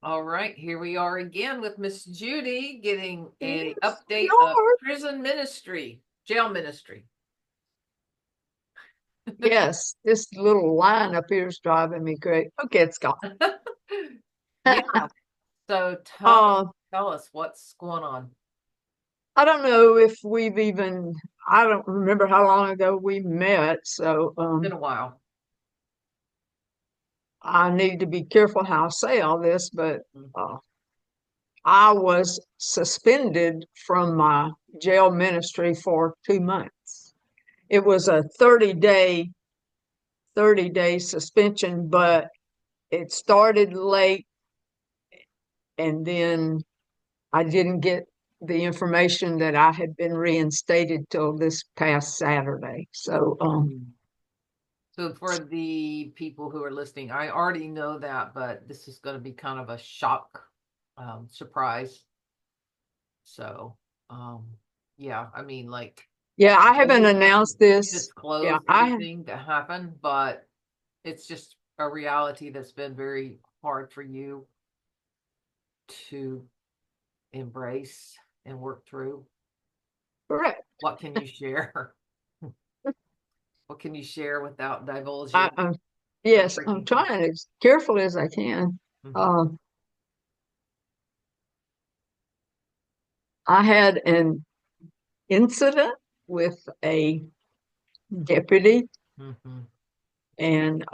All right, here we are again with Miss Judy getting a Yes, update of Lord. prison ministry, jail ministry. Yes, this little line up here is driving me crazy. Okay, it's gone. Yeah, so uh, tell us what's going on. I don't know if I don't remember how long ago we met, so Been a while. I need to be careful how I say all this, but Mhm. uh, I was suspended from my jail ministry for 2 months. It was a 30-day suspension, but it started late and then I didn't get the information that I had been reinstated till this past Saturday. So, So for the people who are listening, I already know that, but this is going to be kind of a shock, surprise. So, um, yeah, I mean, like, yeah, I I haven't know announced you this. Yeah, disclose everything that happened, but it's just a reality that's been very hard for you to embrace and work through. correct. What can you share? What can you share without I, divulging I'm, or yes, I'm breaking things? trying as careful as I can. Mhm, Uh, I had an incident with a deputy, mhm, and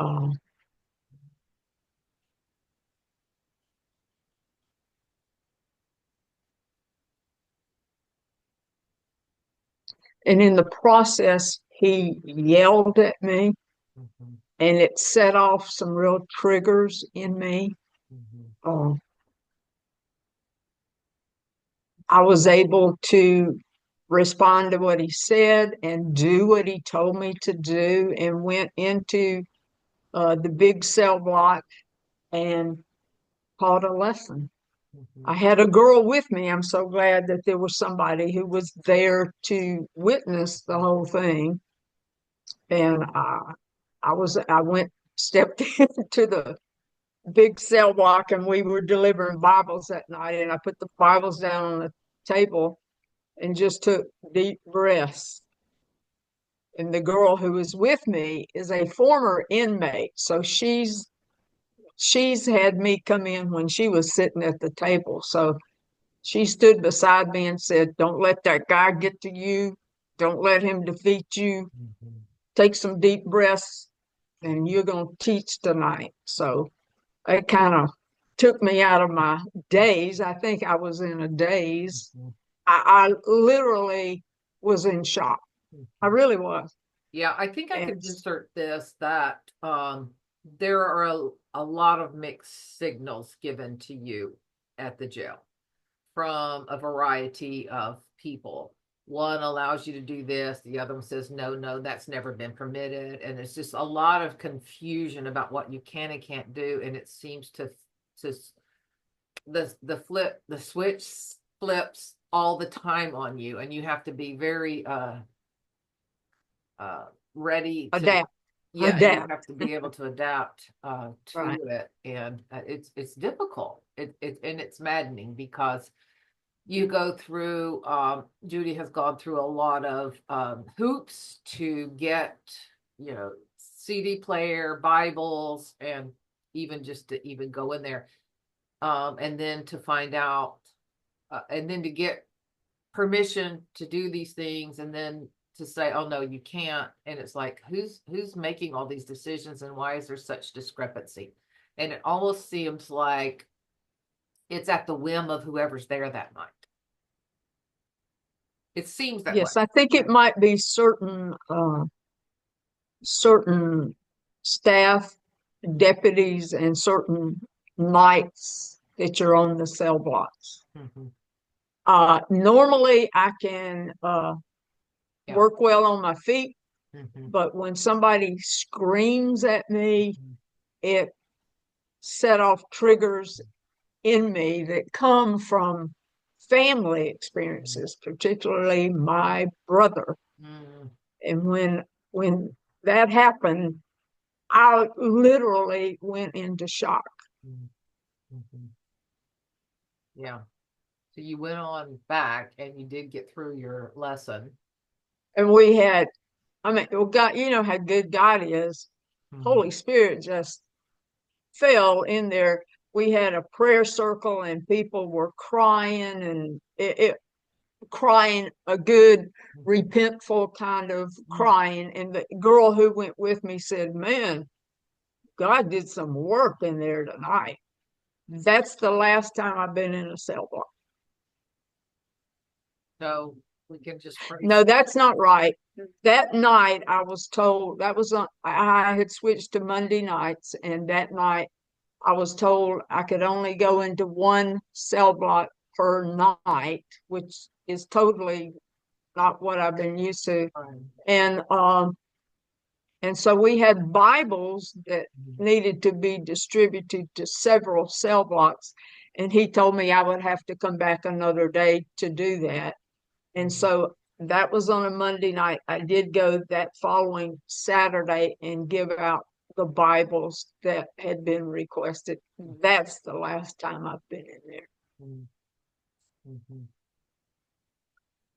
in the process, he yelled at me, mhm, and it set off some real triggers in me. mhm, Uh, I was able to respond to what he said and do what he told me to do, and went into the big cell block and taught a lesson. mhm, I had a girl with me. I'm so glad that there was somebody who was there to witness the whole thing. And I went, stepped into the big cell block, and we were delivering Bibles that night. And I put the Bibles down on the table and just took deep breaths. And the girl who was with me is a former inmate, so she's had me come in when she was sitting at the table. So she stood beside me and said, "Don't let that guy get to you. Don't let him defeat you. mhm. Take some deep breaths, and you're going to teach tonight." So it kind of took me out of my daze. I think I was in a daze. Mhm, I literally was in shock. I mhm. really was. Yeah, I think I could And insert this that there are a lot of mixed signals given to you at the jail from a variety of people. One allows you to do this, the other one says, no, no, that's never been permitted. And it's just a lot of confusion about what you can and can't do. And it seems to the switch flips all the time on you, and you have to be very uh ready to, adapt, yeah, and you adapt. have to be able to adapt to Right. it. And it's difficult. And it's maddening because you go through, Judy has gone through a lot of hoops to get, CD player, Bibles, and even just to even go in there. And then to find out, and then to get permission to do these things, and then to say, oh no, you can't. And it's like, who's making all these decisions, and why is there such discrepancy? And it almost seems like it's at the whim of whoever's there that night. It seems that way. Yes, I think it might be certain staff, deputies, and certain nights that you're on the cell blocks. Mm-hmm. Normally, I can Yeah. work well on my feet, Mm-hmm. but when somebody screams at me, Mm-hmm. it set off triggers in me that come from family experiences, particularly my brother. Mm-hmm. And when that happened, I literally went into shock. Mm-hmm. Yeah. So you went on back and you did get through your lesson. And we had, I mean, well, God, you know how good God is. Mhm. Holy Spirit just fell in there. We had a prayer circle and people were crying and crying a good Mhm. repentful kind of Mhm. crying. And the girl who went with me said, man, God did some work in there tonight. That's the last time I've been in a cell block. So we can just praise. No, that's not right. That night I was told that was on, I had switched to Monday nights, and that night I was told I could only go into one cell block per night, which is totally not what I've been used to. Fine. And and so we had Bibles that Mhm. needed to be distributed to several cell blocks. And he told me I would have to come back another day to do that. And Mhm. so that was on a Monday night. I did go that following Saturday and give out the Bibles that had been requested. That's the last time I've been in there. Mhm. Mhm.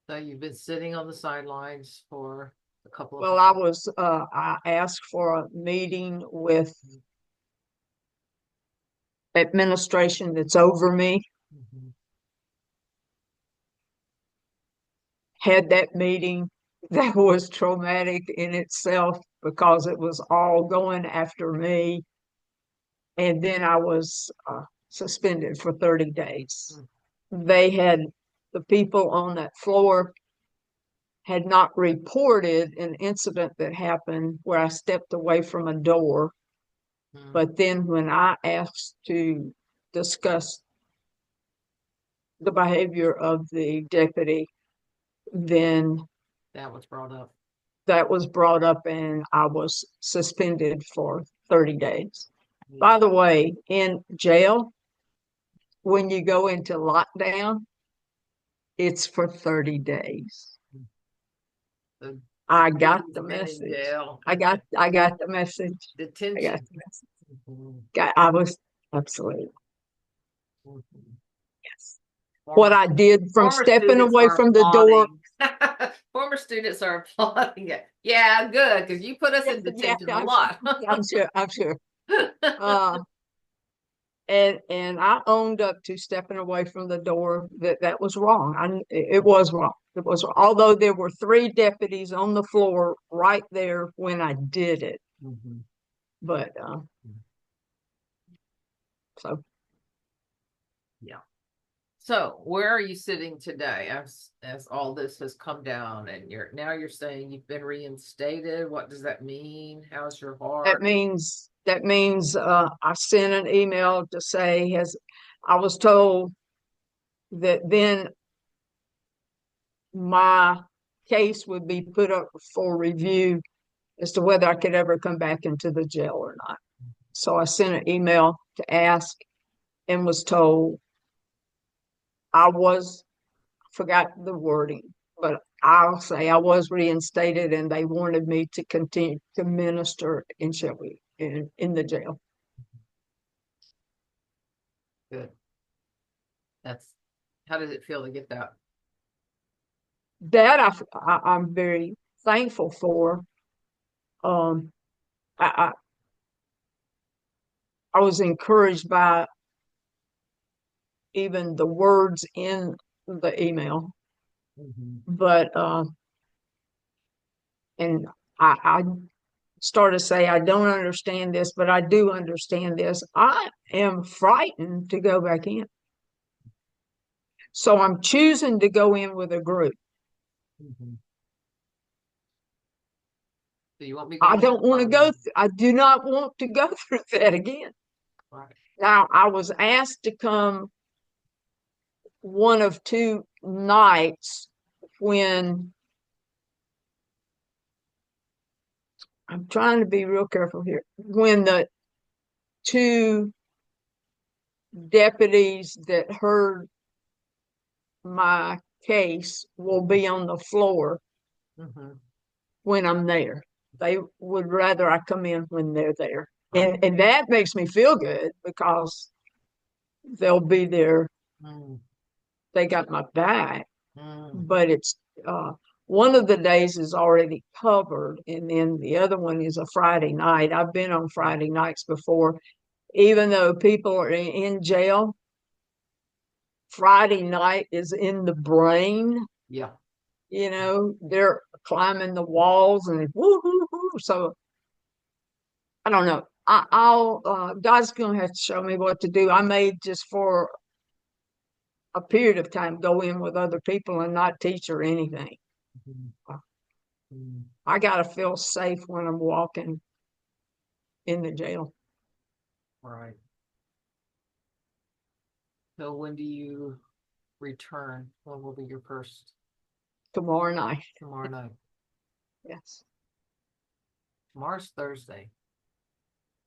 So you've been sitting on the sidelines for a couple of Well, months. I asked for a meeting with administration that's over me, Mhm. had that meeting. That was traumatic in itself because it was all going after me. And then I was suspended for 30 days. Mhm. They had, the people on that floor had not reported an incident that happened where I stepped away from a door. Mhm. But then when I asked to discuss the behavior of the deputy, then That was brought up. that was brought up and I was suspended for 30 days. Yeah. By the way, in jail, when you go into lockdown, it's for 30 days. The I got Judy's the been in message. jail. I got the message. I got Detention. the message. Mhm. I was absolutely Mhm. yes. What Former I did from former stepping students away are from the door. applauding. Former students are applauding it. Yeah, good, because you put us in Yeah, detention a lot. I'm sure. I'm sure. Uh, and I owned up to stepping away from the door that that was wrong. It was wrong. It was wrong. Although there were three deputies on the floor right there when I did it, Mhm. but so Yeah. So where are you sitting today as all this has come down and you're saying you've been reinstated? What does that mean? How's your heart? that means I sent an email to say has I was told that then my case would be put up for review as to whether I could ever come back into the jail or not. So I sent an email to ask and was told I was, forgot the wording, but I'll say I was reinstated and they wanted me to continue to minister in Shelby in the jail. Good. That's how does it feel to get that? That I'm very thankful for. Um, I, I was encouraged by even the words in the email, Mhm. but and I started to say I don't understand this, but I do understand this. I am frightened to go back in, so I'm choosing to go in with a group. Mhm. So you won't be I going in don't want to alone. I do not want to go through that again. Right. Now I was asked to come one of two nights when I'm trying to be real careful here. When the two deputies that heard my case will be on the floor Mhm. when I'm there. They would rather I come in when they're there. Right. And that makes me feel good because they'll be there Mm, They got my back, mm, but it's uh, one of the days is already covered, and then the other one is a Friday night. I've been on Friday nights before, even though people are in jail. Friday night is in the brain. yeah. They're climbing the walls and woo, woo, woo. So I don't know. I'll God's gonna have to show me what to do. I may just for a period of time go in with other people and not teach or anything. Mhm, mm, I gotta feel safe when I'm walking in the jail. right. So when do you return? When will be your first Tomorrow night. tomorrow night? Yes. Tomorrow's Thursday.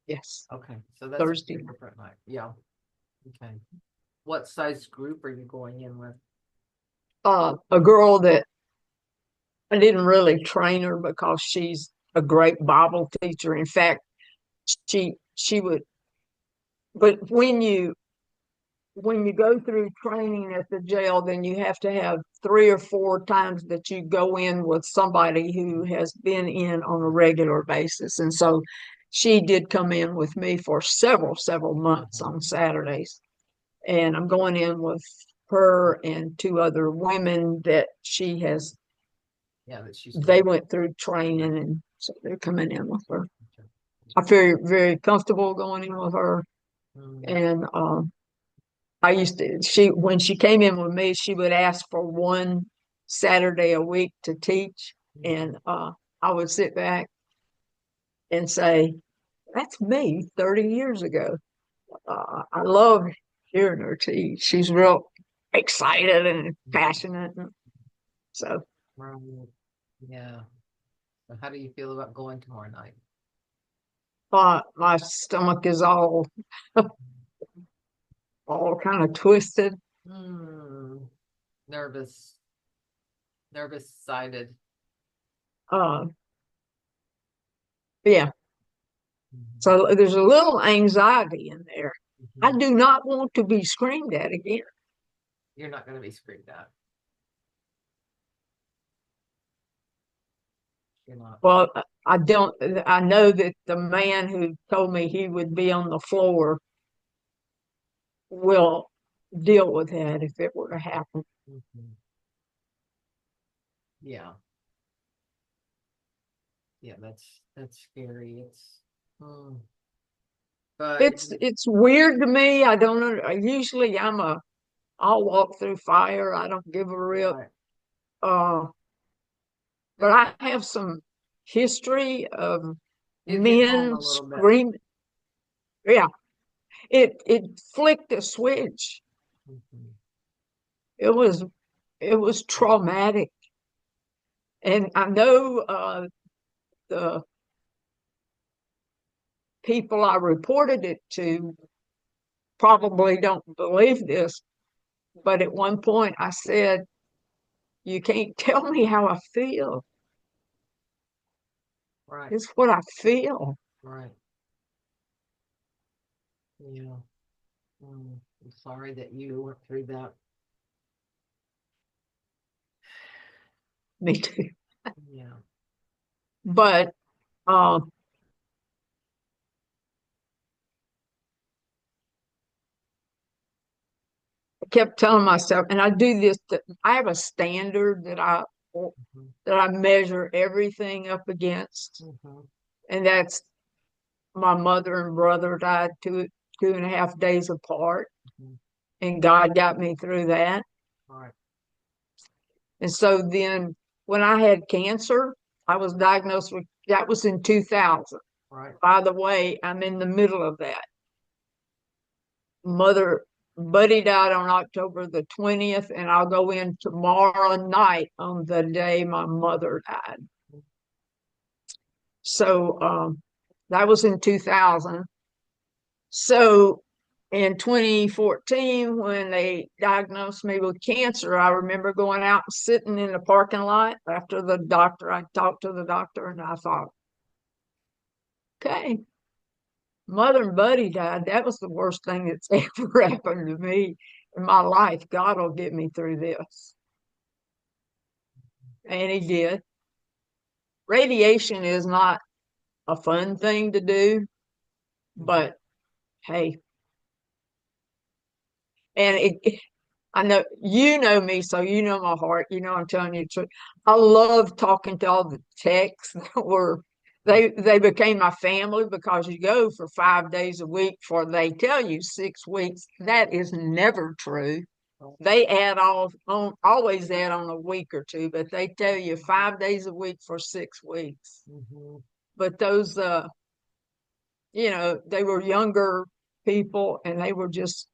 Yes. Okay, so that's a Thursday night. different night. Yeah. Okay. What size group are you going in with? A girl that I didn't really train her because she's a great Bible teacher. In fact, she would, but when you go through training at the jail, then you have to have 3 or 4 times that you go in with somebody who has been in on a regular basis. And so she did come in with me for several months Mhm. on Saturdays. And I'm going in with her and 2 other women that she has, Yeah, that she's they trained. went through Right. training, and so they're coming in with her. Okay. I feel very comfortable going in with her. Mm, And I used to, when she came in with me, she would ask for one Saturday a week to teach. mhm. And I would sit back and say, that's me 30 years ago. I love hearing her teach. She's real excited and passionate. And so Right. Yeah. So how do you feel about going tomorrow night? my stomach is all kind of twisted. Hmm. Nervous, nervous sided. Uh, yeah. Mhm. So there's a little anxiety in there. I Mhm. do not want to be screamed at again. You're not going to be screamed at. You're not. Well, I don't, I know that the man who told me he would be on the floor will deal with that if it were to happen. Mhm. Yeah. Yeah. That's scary. It's. Hmm. But It's weird to me. I don't know. Usually I'll walk through fire. I don't give a rip. right. Uh, but I have some history of It hit home men a little bit. screaming. Yeah, it flicked a switch. Mhm. It was it was traumatic. And I know the people I reported it to probably don't believe this, but at one point I said, you can't tell me how I feel. Right. It's what I feel. Right. Yeah. Mm. I'm sorry that you went through that. Me too. Yeah. But uh, I kept telling myself, and I do this, that I have a standard Mhm. that I measure everything up against. Mhm. And that's my mother and brother died 2.5 days apart. Mhm. And God got me through that. Right. And so then when I had cancer, I was diagnosed with that was in 2000. Right. By the way, I'm in the middle of that. Mother Buddy died on October the 20th, and I'll go in tomorrow night on the day my mother died. So that was in 2000. So in 2014, when they diagnosed me with cancer, I remember going out and sitting in the parking lot after the doctor. I talked to the doctor and I thought, okay, Mother and Buddy died. That was the worst thing that's ever happened to me. in my life, God will get me through this. And he did. Radiation is not a fun thing to do, but hey, and I know me, so you know my heart. You know I'm telling you the truth. I love talking to all the techs that were they became my family because you go for 5 days a week for they tell you 6 weeks. That is never true. They add on always add on a week or two, but they tell you 5 days a week for 6 weeks. Mm-hmm. But those they were younger people and they were just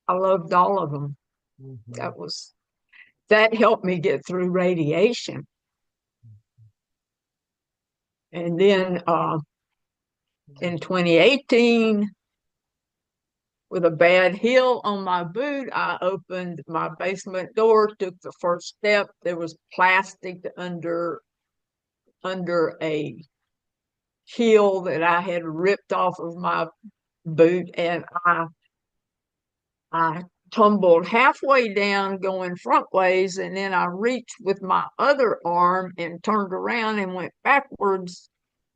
I loved all of them. Mm-hmm. That helped me get through radiation. And then in 2018, with a bad heel on my boot, I opened my basement door, took the first step. There was plastic under a heel that I had ripped off of my boot, and I tumbled halfway down going front ways, and then I reached with my other arm and turned around and went backwards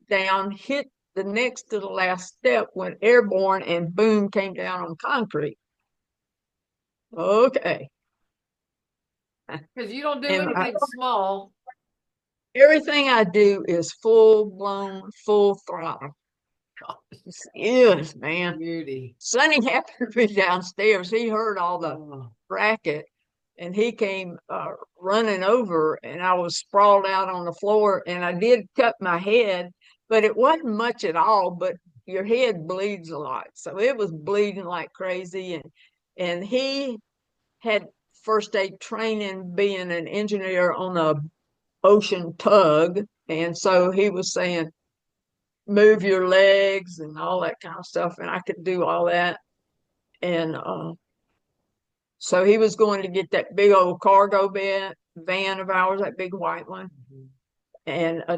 down, hit the next to the last step, went airborne, and boom, came down on concrete. Okay. Because you don't do And anything small. everything I do is full blown, full throttle. Yes, man. Judy. Sonny happened to be downstairs. He heard all the Oh. racket and he came running over, and I was sprawled out on the floor, and I did cut my head, but it wasn't much at all. But your head bleeds a lot, so it was bleeding like crazy. And he had first aid training, being an engineer on a ocean tug, and so he was saying move your legs and all that kind of stuff, and I could do all that. And so he was going to get that big old cargo van of ours, that big white one. Mm-hmm.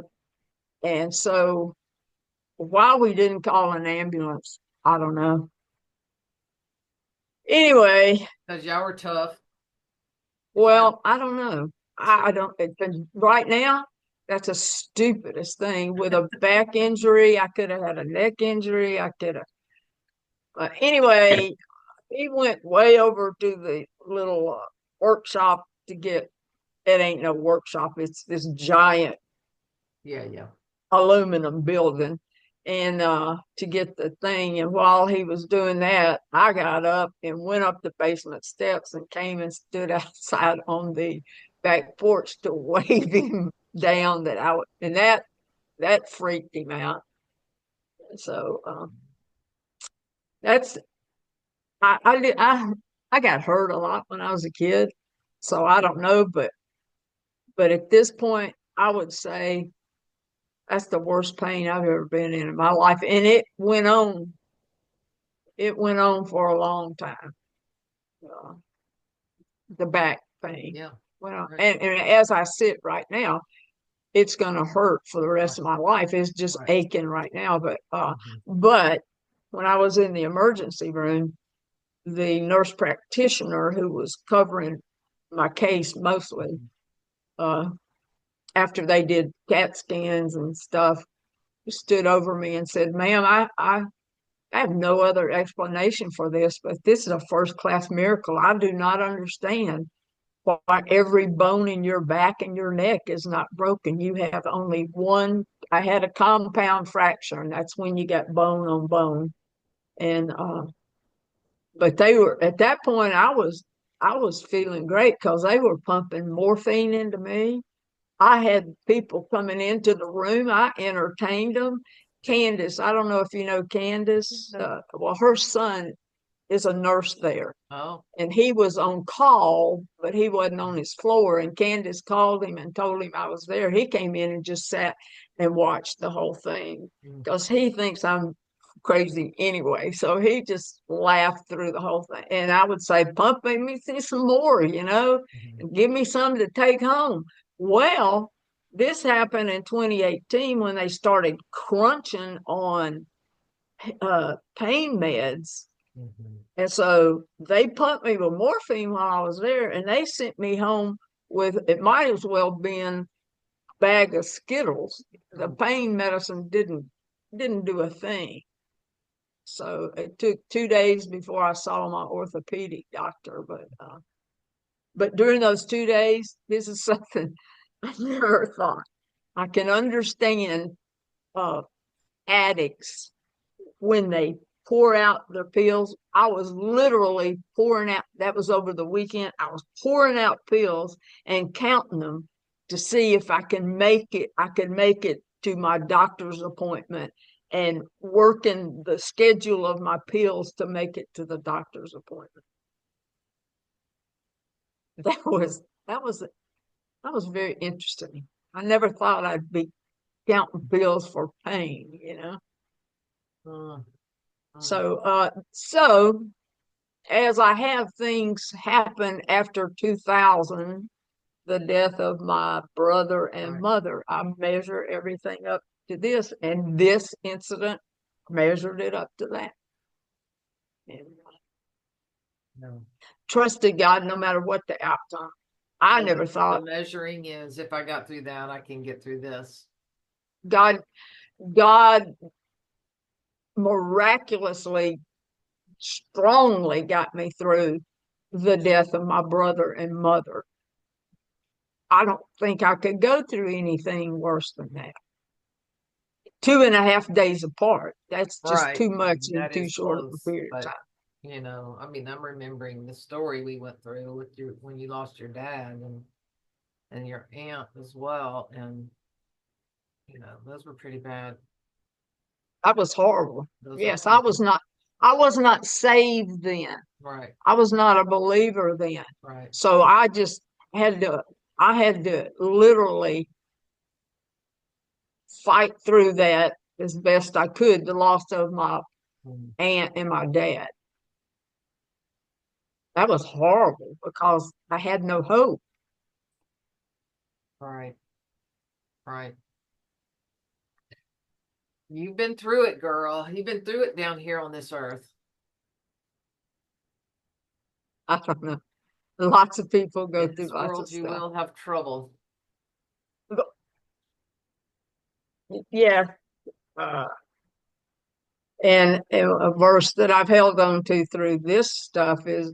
And so why we didn't call an ambulance, I don't know. Anyway, Because y'all were tough. well, I don't know. I don't. Right now, that's the stupidest thing. With a back injury, I could have had a neck injury. I could have. But anyway, he went way over to the little workshop to get. It ain't no workshop. It's this giant Yeah, yeah. aluminum building, and to get the thing. And while he was doing that, I got up and went up the basement steps and came and stood outside on the back porch to wave him down. And that freaked him out. So that's I got hurt a lot when I was a kid, so I don't know, but at this point, I would say that's the worst pain I've ever been in my life. And it went on. It went on for a long time. Uh, the back pain. Yeah. Well, Right. and as I sit right now, it's going to hurt for the rest Right. of my life. It's just Right. aching right now. Mm-hmm. But when I was in the emergency room, the nurse practitioner who was covering my case mostly, uh, after they did CAT scans and stuff, stood over me and said, "Ma'am, I have no other explanation for this, but this is a first class miracle. I do not understand why every bone in your back and your neck is not broken. You have only one. I had a compound fracture, and that's when you got bone on bone. And but they were at that point. I was feeling great because they were pumping morphine into me. I had people coming into the room. I entertained them. Candace, I don't know if you know Candace. Well, her son is a nurse there. Oh. And he was on call, but he wasn't on his floor. And Candace called him and told him I was there. He came in and just sat and watched the whole thing because he thinks I'm crazy anyway. So he just laughed through the whole thing. And I would say, pump me see some more, Mm-hmm. and give me something to take home. Well, this happened in 2018 when they started crunching on pain meds. Mhm. And so they pumped me with morphine while I was there, and they sent me home with, it might as well been a bag of Skittles. The Mm. pain medicine didn't do a thing. So it took 2 days before I saw my orthopedic doctor. But during those 2 days, this is something I never thought. I can understand uh, addicts when they pour out their pills. I was literally pouring out, that was over the weekend. I was pouring out pills and counting them to see if I can make it. I could make it to my doctor's appointment and working the schedule of my pills to make it to the doctor's appointment. That was that was that was very interesting. I never thought I'd be counting pills for pain. Mm. Mm. So as I have things happen after 2000, the death of my brother and Right. mother, I measure everything up to this, and this incident measured it up to that. And No. trusted God no matter what the outcome. I So never the thought measuring is if I got through that, I can get through this. God, God miraculously, strongly got me through the death of my brother and mother. I don't think I could go through anything worse than that. 2.5 days apart. That's just Right. too much in That too is short of a close, period of but time. I mean, I'm remembering the story we went through with your when you lost your dad and your aunt as well, and those were pretty bad. That was horrible. Those were Yes, pretty bad. I was not saved then. Right. I was not a believer then. Right. So had to, I had to literally fight through that as best I could, the loss of my Mm. aunt and my dad. That was horrible because I had no hope. Right. Right. You've been through it, girl. You've been through it down here on this earth. I don't know. Lots of people go In through this lots of world, you stuff. will have trouble. But, yeah. Uh, and a verse that I've held on to through this stuff is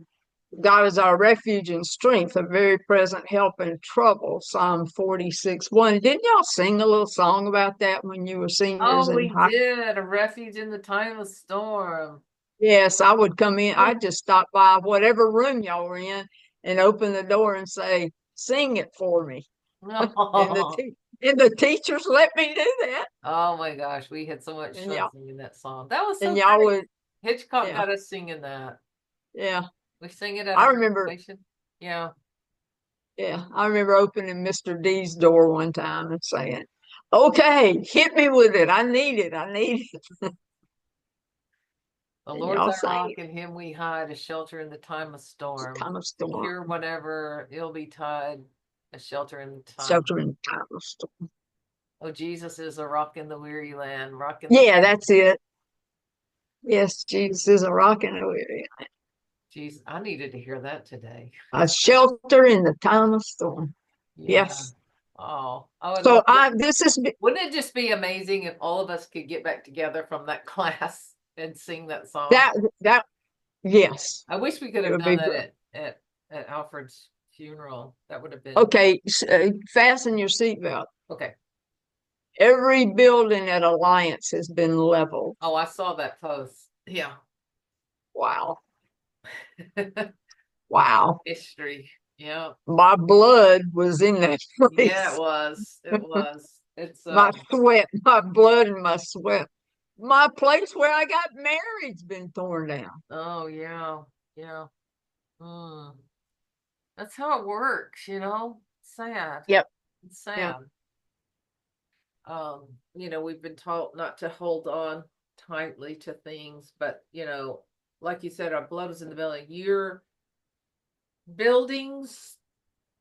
God is our refuge and strength, a very present help in trouble. Psalm 46:1. Didn't y'all sing a little song about that when you were seniors Oh, in we high? did a refuge in the time of storm. Yes, I would come in. I'd just stop by whatever room y'all were in and open the door and say, "Sing it for me." And Oh, the teachers let me do that. oh my gosh, we had so much And fun y'all singing that song. That was and so y'all great. would, Hitchcock yeah, got us singing that. yeah. We sing it at I our remember, graduation. Yeah. yeah, I remember opening Mr. D's door one time and saying, "Okay, hit me with it. I need it. I need it." The And Lord's y'all our sang rock, it. in him we hide, a shelter in the time of It's storm. time of storm, Secure whatever ill betide, a shelter in the time. shelter in time of storm. Oh, Jesus is a rock in the weary land, rock in the Yeah, that's it. Yes, Jesus is a rock and a weary, Jesus. I needed to hear that today. a shelter in the time of storm. Yeah. Yes. Oh, I would So love I this is Wouldn't it just be amazing if all of us could get back together from that class and sing that song? that that yes, I wish we could it have would done be that good. at Alfred's funeral. That would have been Okay, fasten your seatbelt. okay. Every building at Alliance has been leveled. Oh, I saw that post. Yeah. Wow. Wow. History. Yeah. My blood was in that Yeah, it place. was. It was. It's My sweat, my blood and my sweat. My place where I got married's been torn down. oh yeah. Yeah. Mm. That's how it works. Sad. Yep. It's Yep. sad. We've been taught not to hold on tightly to things, but like you said, our blood is in the belly. Your buildings,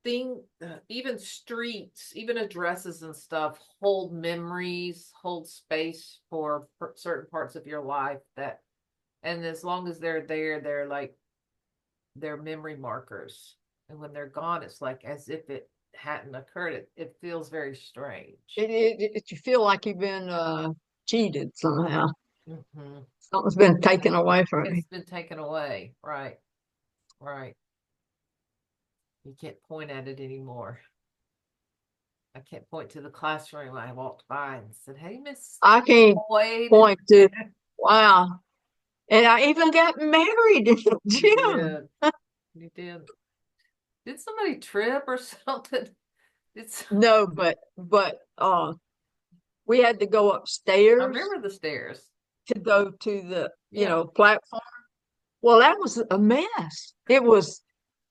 even streets, even addresses and stuff hold memories, hold space for certain parts of your life that And as long as they're there, they're like they're memory markers. And when they're gone, it's like as if it hadn't occurred. It feels very strange. You feel like you've been cheated somehow. Hmm. Something's been taken away from you. It's been taken away. Right. Right. You can't point at it anymore. I can't point to the classroom I walked by and said, "Hey, Miss I can't Boyd." point to, wow. And I even got married in the You gym. did. You did. Did somebody trip or something? It's No, but we had to go I upstairs remember the stairs. to go to the, Yeah. platform. Well, that was a mess. It was It's,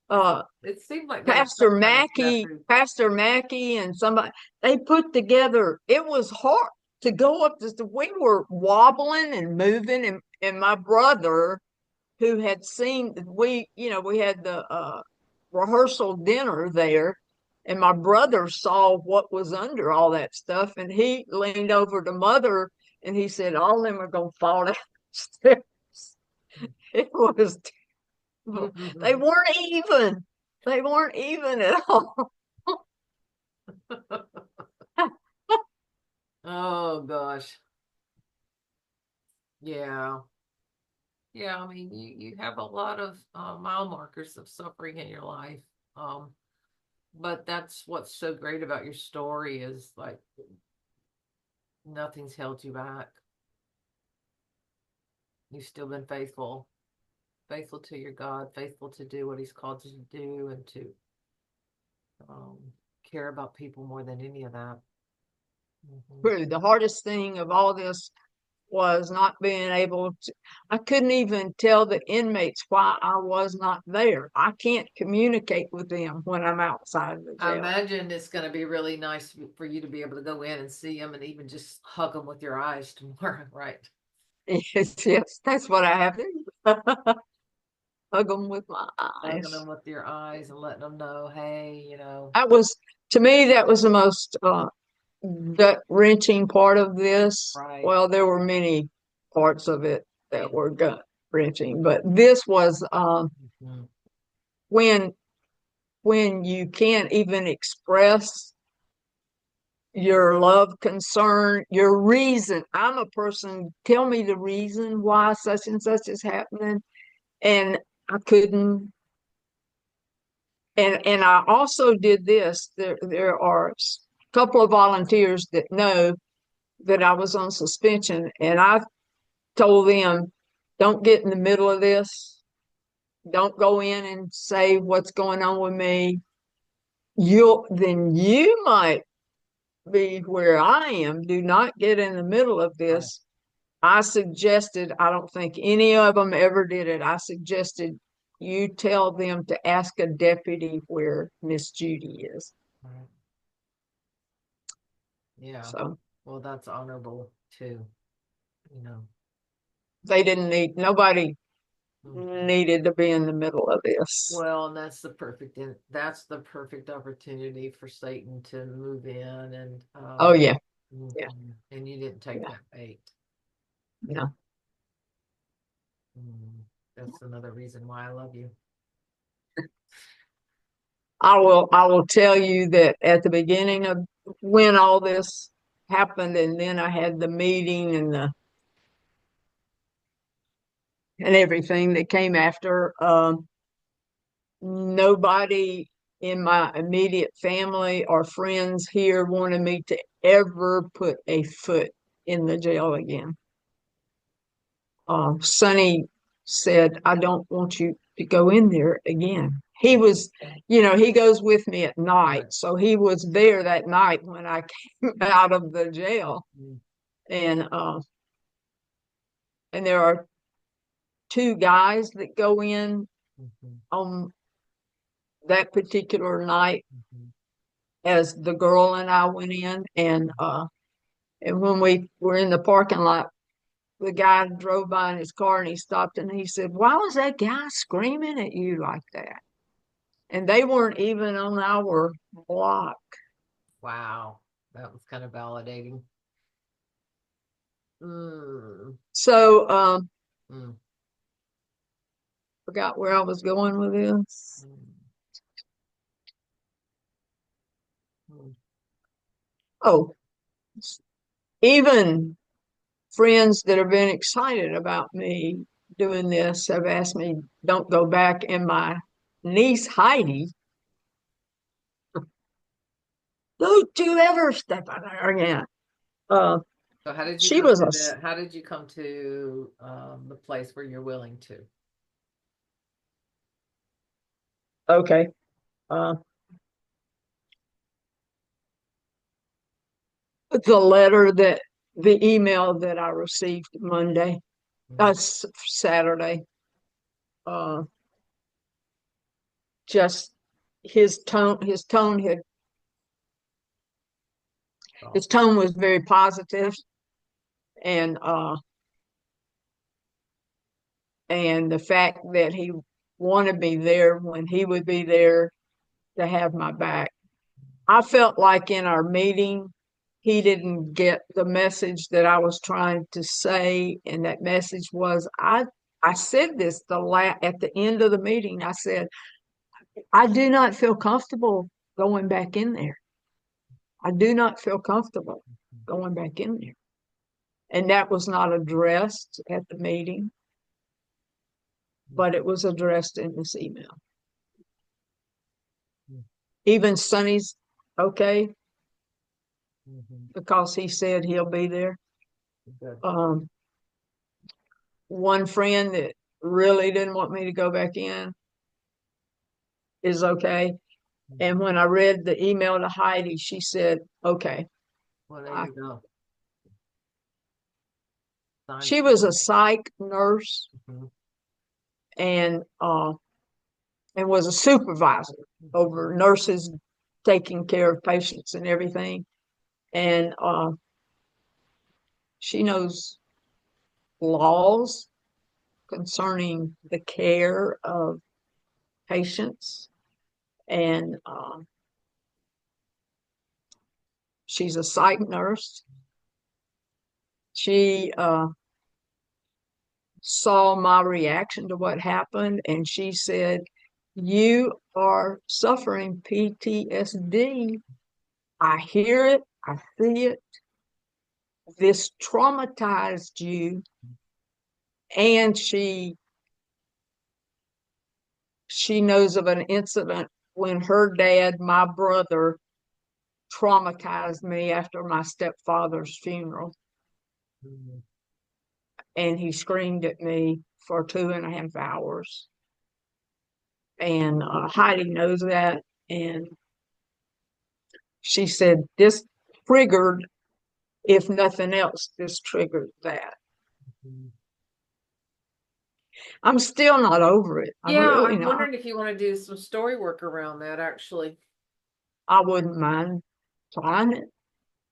uh it seemed like there was some kind of snafu. Pastor Mackey and somebody, they put together, it was hard to go up this. We were wobbling and moving, and my brother, who had seen, we had the rehearsal dinner there, and my brother saw what was under all that stuff, and he leaned over to mother and he said, all of them are gonna fall down the stairs. It was they weren't even. They weren't even at all. Oh gosh. Yeah. Yeah, I mean, you have a lot of mile markers of suffering in your life. Um, but that's what's so great about your story is like nothing's held you back. You've still been faithful, faithful to your God, faithful to do what He's called you to do, and to um, care about people more than any of that. Hmm. True. The hardest thing of all this was not being able to, I couldn't even tell the inmates why I was not there. I can't communicate with them when I'm outside of the I jail. imagine it's going to be really nice for you to be able to go in and see them and even just hug them with your eyes tomorrow, right? Yes, yes, that's what I have to do. Hug them with my Hugging eyes. them with your eyes and letting them know, hey, That was, to me, that was the most gut wrenching part of this. right. Well, there were many parts of it Yeah. that were gut wrenching, but this was Mhm. when you can't even express your love, concern, your reason. I'm a person, tell me the reason why such and such is happening. And I couldn't. And I also did this. There are a couple of volunteers that know that I was on suspension, and I told them, don't get in the middle of this. Don't go in and say what's going on with me. You might be where I am. Do not get in the middle of Right. this. I suggested, I don't think any of them ever did it. I suggested you tell them to ask a deputy where Miss Judy is. Right. Yeah. So Well, that's honorable too, you know. they didn't need, nobody Mhm. needed to be in the middle of this. Well, and that's the perfect opportunity for Satan to move in and Oh, yeah. Yeah. and you didn't take Yeah. that bait. No. Mm. That's another reason why I love you. I will tell you that at the beginning of when all this happened, and then I had the meeting and everything that came after, nobody in my immediate family or friends here wanted me to ever put a foot in the jail again. Sonny said, I don't want you to go in there again. He was, he goes with me at night. Right. So he was there that night when I came out of the jail. Mm. And there are two guys that go in Mhm. on that particular night Mhm. as the girl and I went in. And when we were in the parking lot, the guy drove by in his car and he stopped and he said, why was that guy screaming at you like that? And they weren't even on our block. Wow. That was kind of validating. Mm. So Mm. forgot where I was going with this. Mm, mm. Oh, even friends that have been excited about me doing this have asked me, don't go back. And my niece Heidi, don't you ever step out there again. Uh, So how did you she come was to a, the, how did you come to the place where you're willing to? okay. Uh, the letter that, the email that I received Monday, Mm. that's Saturday, uh, just his Oh. tone was very positive, and the fact that he wanted me there when he would be there to have my back. I felt like in our meeting, he didn't get the message that I was trying to say, and that message was I said this at the end of the meeting. I said, I do not feel comfortable going back in there. I do not feel comfortable going back in there. And that was not addressed at the meeting, but it was addressed in this email. Even Sonny's okay Mhm. because he said he'll be there. Good. Um, one friend that really didn't want me to go back in is okay. And Mhm. when I read the email to Heidi, she said, okay. Well, there I, you go. Signs she from was a psych nurse mhm. and was a supervisor Mhm. over nurses taking care of patients and everything. And she knows laws concerning the care of patients. And she's a psych nurse. She saw my reaction to what happened, and she said, you are suffering PTSD. I hear it, I see it. This traumatized you. And she knows of an incident when her dad, my brother, traumatized me after my stepfather's funeral. Mhm. And he screamed at me for 2.5 hours. And Heidi knows that. And she said, this triggered, if nothing else, this triggered that. Mhm. I'm still not over it. I'm Yeah, really I'm not. wondering if you want to do some story work around that actually. I wouldn't mind trying it.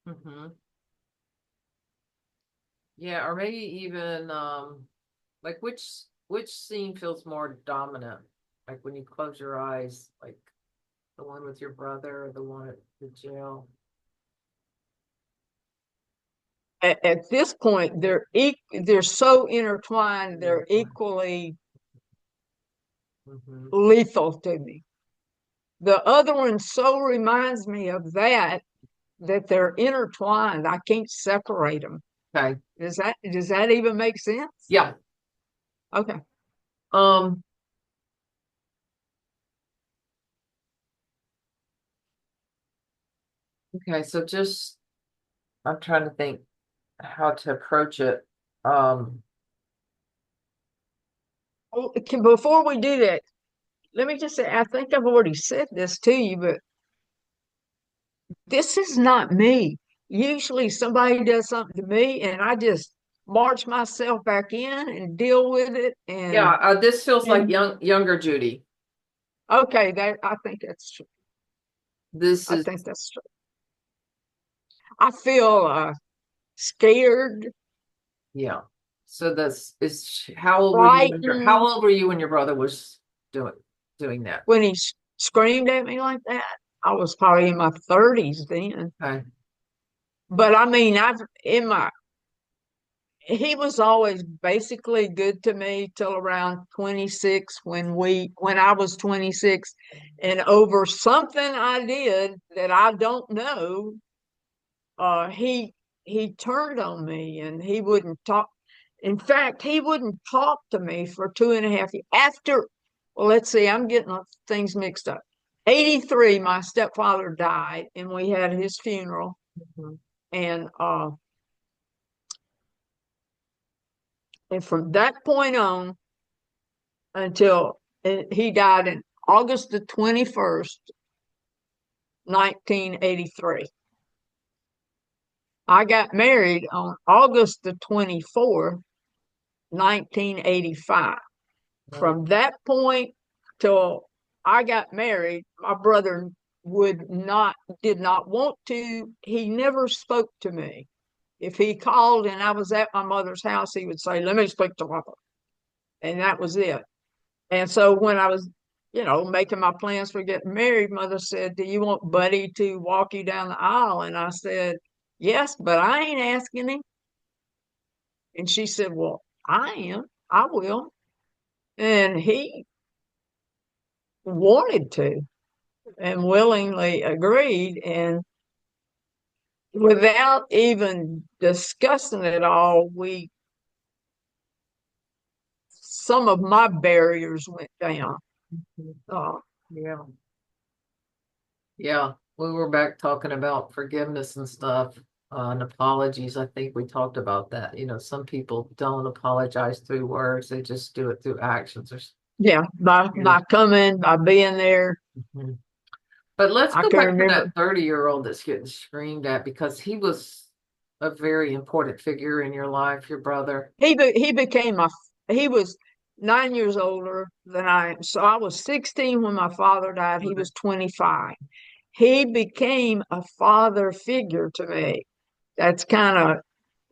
Hmm. Yeah, or maybe even like which scene feels more dominant? Like when you close your eyes, like the one with your brother or the one at the jail. At this point, they're so intertwined, Yeah. they're equally Hmm. lethal to me. The other one so reminds me of that they're intertwined. I can't separate them. Okay. Does that even make sense? Yeah. Okay. Um, okay, so just I'm trying to think how to approach it. Um, Oh, before we do that, let me just say I think I've already said this to you, but this is not me. Usually somebody does something to me and I just march myself back in and deal with it yeah, this feels like and younger Judy. okay, that I think that's true. This I is think that's true. I feel scared, yeah. So this is how old were you when frightened how old were you when your brother was doing doing that? when he screamed at me like that. I was probably in my 30s then. Okay. But I mean, I've in my he was always basically good to me till around 26 when I was 26, and over something I did that I don't know, uh he he turned on me and he wouldn't talk. In fact, he wouldn't talk to me for 2.5 years after. Well, let's see, I'm getting things mixed up. 83, my stepfather died and we had his funeral, Mhm. and and from that point on until he died in August the 21st, 1983. I got married on August the 24th, 1985. Right. From that point till I got married, my brother would not, did not want to. He never spoke to me. If he called and I was at my mother's house, he would say, "Let me speak to Papa." And that was it. And so when I was, making my plans for getting married, mother said, "Do you want Buddy to walk you down the aisle?" And I said, "Yes, but I ain't asking him." And she said, "Well, I am. I will." And he wanted to and willingly agreed. And without even discussing it all, some of my barriers went down. Mhm. Uh, Yeah. Yeah. We were back talking about forgiveness and stuff, and apologies. I think we talked about that. Some people don't apologize through words, they just do it through actions or yeah, by coming, by being there. Mhm. But let's I go can back to remember that 30-year-old that's getting screamed at because he was a very important figure in your life, your brother. he became my he was 9 years older than I am. So I was 16 when my father died. He Right. was 25. He became a father figure to me. That's kind of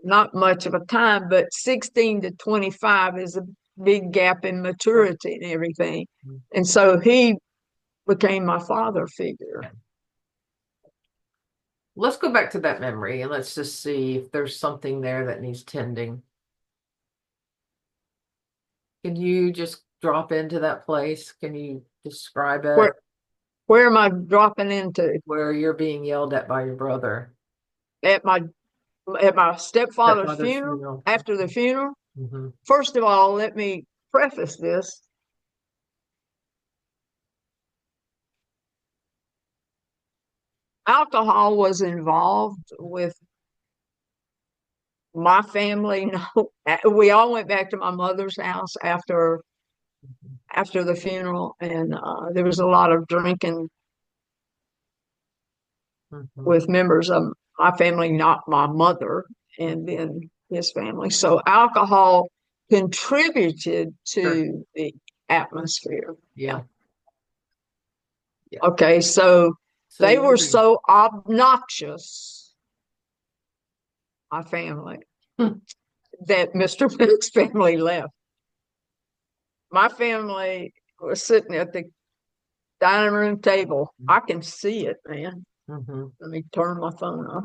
not much of a time, but 16 to 25 is a big gap in Right. maturity and everything. And so he became my father figure. Yeah. Let's go back to that memory and let's just see if there's something there that needs tending. Can you just drop into that place? Can you describe Where it where am I dropping into? where you're being yelled at by your brother? At my at my stepfather's Stepfather's funeral, funeral. after the funeral? Hmm. First of all, let me preface this. Alcohol was involved with my family. No, we all went back to my mother's house after the funeral, and there was a lot of drinking Hmm. with members of my family, not my mother, and then his family. So alcohol contributed Sure. to the atmosphere. Yeah. Yeah. Yeah. Okay, so So they you're were being so obnoxious, my family, that Mr. Pitt's family left. My family was sitting at the dining room table. I can see it, man. hmm Let me turn my phone off.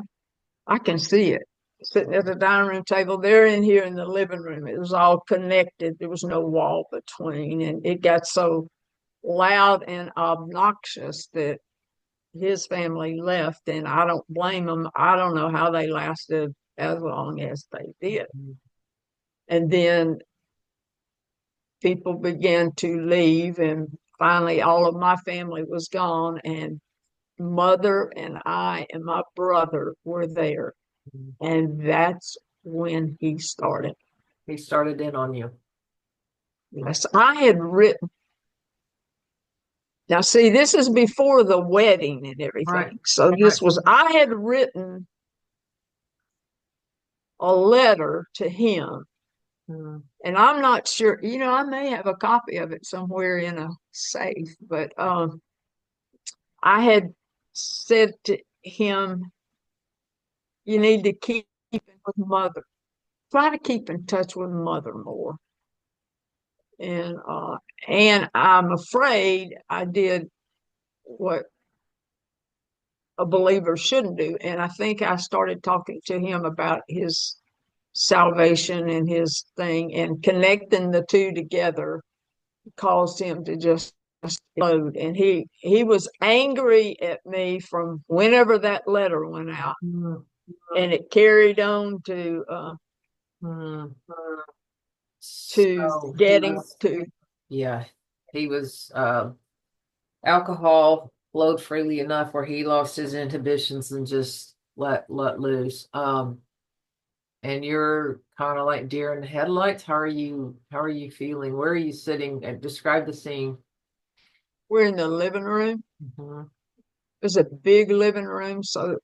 I can see it. Sitting at the dining room table. They're in here in the living room. It was all connected. There was no wall between. And it got so loud and obnoxious that his family left. And I don't blame them. I don't know how they lasted as long as they did. And then people began to leave. And finally, all of my family was gone. And mother and I and my brother were there. And that's when he started. He started in on you. Yes, I had written. Now, see, this is before the wedding and Right. everything. So Right. I had written a letter to him. Mm-hmm. And I'm not sure, I may have a copy of it somewhere in a safe, but I had said to him, "You need to keep in with mother. Try to keep in touch with mother more." And I'm afraid I did what a believer shouldn't do. And I think I started talking to him about his salvation and his thing, and connecting the two together caused him to just explode. And he was angry at me from whenever that letter went out, Mm, and it carried on mm. to So he getting was, to yeah, he was alcohol flowed freely enough where he lost his inhibitions and just let loose. And you're kind of like deer in the headlights. How are you feeling? Where are you sitting? Describe the scene. we're in the living room. Mhm. It was a big living room, so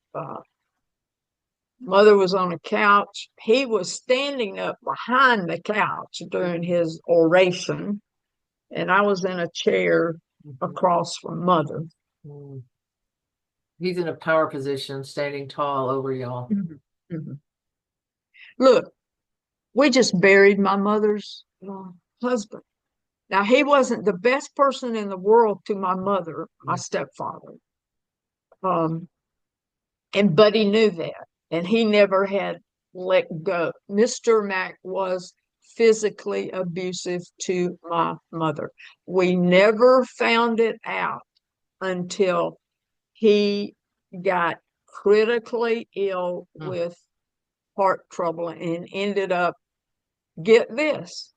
mother was on a couch. He was standing up behind the couch during his oration, and I was in a chair Mhm. across from mother. Mm. He's in a power position, standing tall over y'all. Mhm. Mhm. Look, we just buried my mother's husband. Now, he wasn't the best person in the world to my mother, my Mm. stepfather. Um, but he knew that, and he never had let go. Mr. Mack was physically abusive to my mother. We never found it out until he got critically ill Mm. with heart trouble and ended up, get this,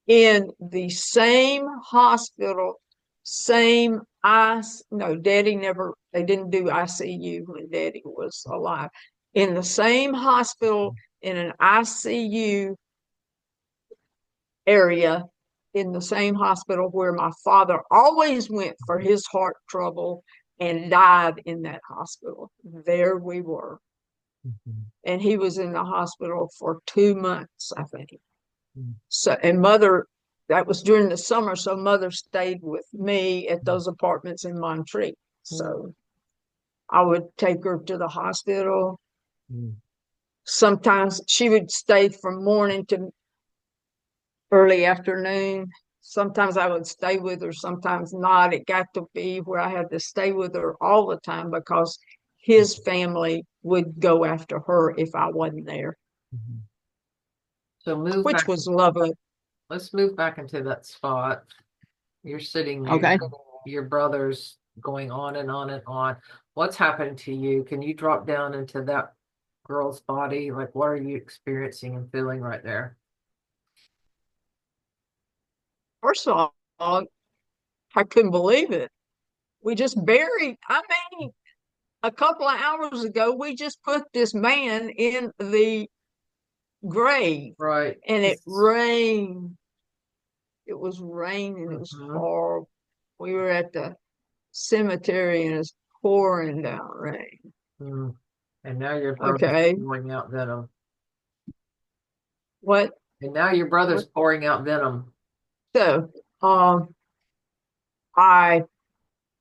in the same hospital, same IC. No, Daddy never, they didn't do ICU when Daddy was alive. In the same hospital, in an ICU area, in the same hospital where my father always went for his heart trouble and died in that hospital. There we were. Mhm. And he was in the hospital for 2 months, I think. Mm. So, and mother, that was during the summer, so mother stayed with me at those apartments in Montreat. Mm. So I would take her to the hospital. Mm. Sometimes she would stay from morning to early afternoon. Sometimes I would stay with her, sometimes not. It got to be where I had to stay with her all the time because his family would go after her if I wasn't there, Mhm. So move which back. was lovely. Let's move back into that spot. You're sitting there, Okay. your brother's going on and on and on. What's happened to you? Can you drop down into that girl's body? Like, what are you experiencing and feeling right there? First of all, I couldn't believe it. We just buried, I mean, a couple of hours ago, we just put this man in the grave, Right. and it rained. It was raining. It was Mhm. horrible. We were at the cemetery and it's pouring down rain. Mm. And now your brother's Okay. pouring out venom. What? And now your brother's What? pouring out venom. So, um, I,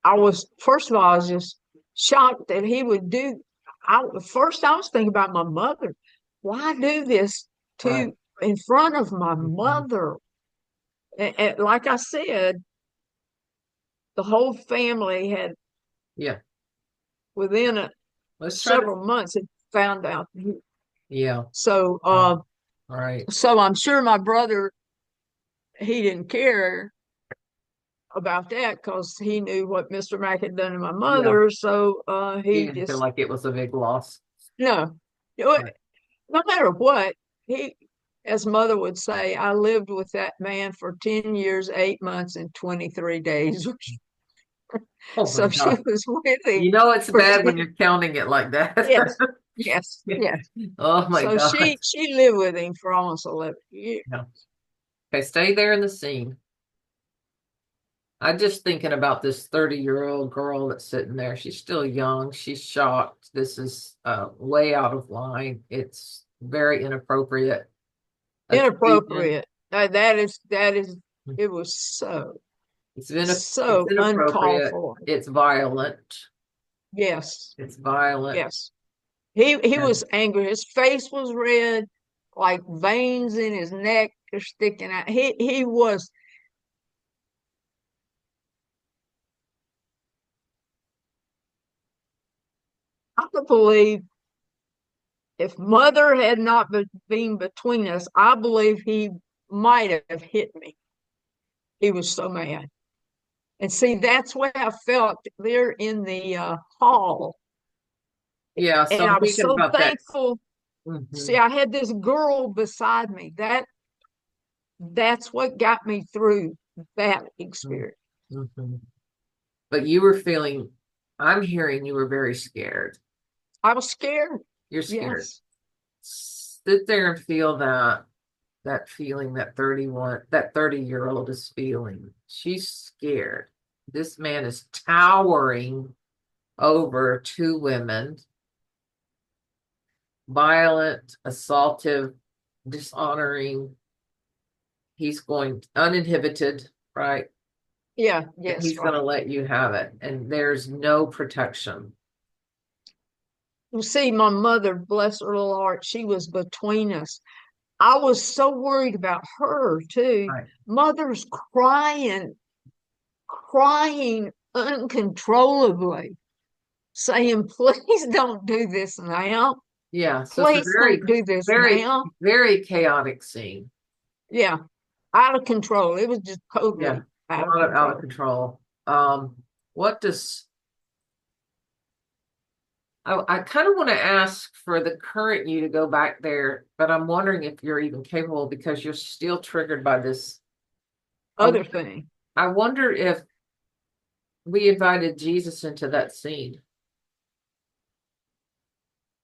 I was, first of all, I was just shocked that he would do. First, I was thinking about my mother. Why do this Right. to in front of my Mhm. mother? And like I said, the whole family had Yeah. within Let's try to. several months had found out. Yeah. So, Right. Right. so I'm sure my brother, he didn't care about that because he knew what Mr. Mack had done to my Yeah. mother. So He he didn't feel just like it was a big loss. no, Right. no matter what, he, as mother would say, I lived with that man for 10 years, 8 months, and 23 days. Oh my So she God. was with him You know it's for bad when 10. you're counting it like that. Yes, yes, yes. Oh my So God. she lived with him for almost 11 years. Yeah. Okay, stay there in the scene. I'm just thinking about this 30-year-old girl that's sitting there. She's still young. She's shocked. This is way out of line. It's very inappropriate occasion. Inappropriate. That is it was so It's so uncalled inappropriate. for. It's violent. Yes, It's violent. yes. He And was angry. His face was red, like veins in his neck are sticking out. He was. I could believe if mother had not been between us, I believe he might have hit me. He was so mad. And see, that's what I felt there in the hall. Yeah, so And I'm I was thinking so about that. thankful. Hmm. See, I had this girl beside me. That's what got me through that experience. Hmm. But you were feeling, I'm hearing you were very scared. I was scared. You're scared. Yes. Sit there and feel that feeling that 30-year-old is feeling. She's scared. This man is towering over two women, violent, assaultive, dishonoring. He's going uninhibited, right? Yeah. And Yes. he's going Right. to let you have it. And there's no protection. You see, my mother, bless her little heart, she was between us. I was so worried about her too. Right. Mother's crying, crying uncontrollably, saying, "Please don't do this now. Yeah. So it's a Please very, don't do this very, now." very chaotic scene. Yeah, out of control. It was just Yeah. totally A out of lot of out of control. control. What does I kind of want to ask for the current you to go back there, but I'm wondering if you're even capable because you're still triggered by this. I, Other thing, I wonder if we invited Jesus into that scene.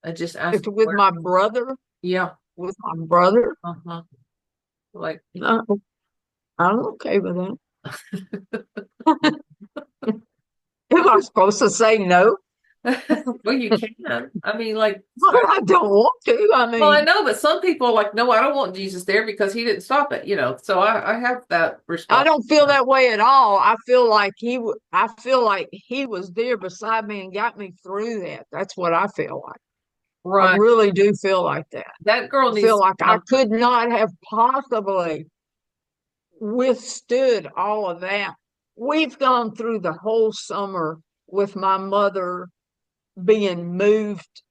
I just if asked with where, my brother, yeah, with my brother, uh-huh. Like, no, I'm okay with that. Am I supposed to say no? well, you can. I mean, like, But I don't want to. I well, I mean, know, but some people are like, no, I don't want Jesus there because he didn't stop it, So I have that I response. don't feel that way at all. I feel like I feel like he was there beside me and got me through that. That's what I feel like. I Right. really do feel like that. That girl I needs feel to like I come. could not have possibly withstood all of that. We've gone through the whole summer with my mother being moved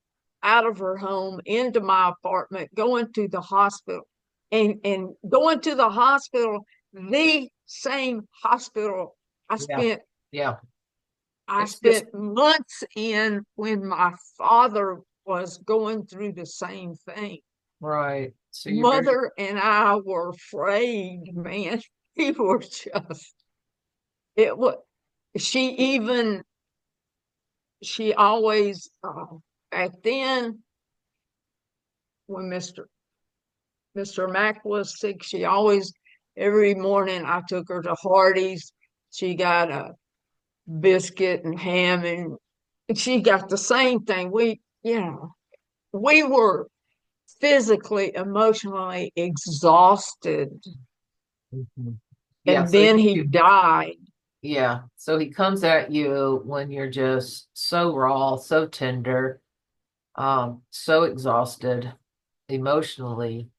out of her home into my apartment, going to the hospital, and going to the hospital, the same hospital I Yeah. spent Yeah. I It's just spent months in when my father was going through the same thing. right. So you're very, Mother and I were afraid, man. We were just, it was, she even, she always, back then, when Mr. Mack was sick, she always, every morning I took her to Hardee's. She got a biscuit and ham, and she got the same thing. We were physically, emotionally exhausted. mhm. Yeah. And So then he died. yeah. So he comes at you when you're just so raw, so tender, so exhausted emotionally,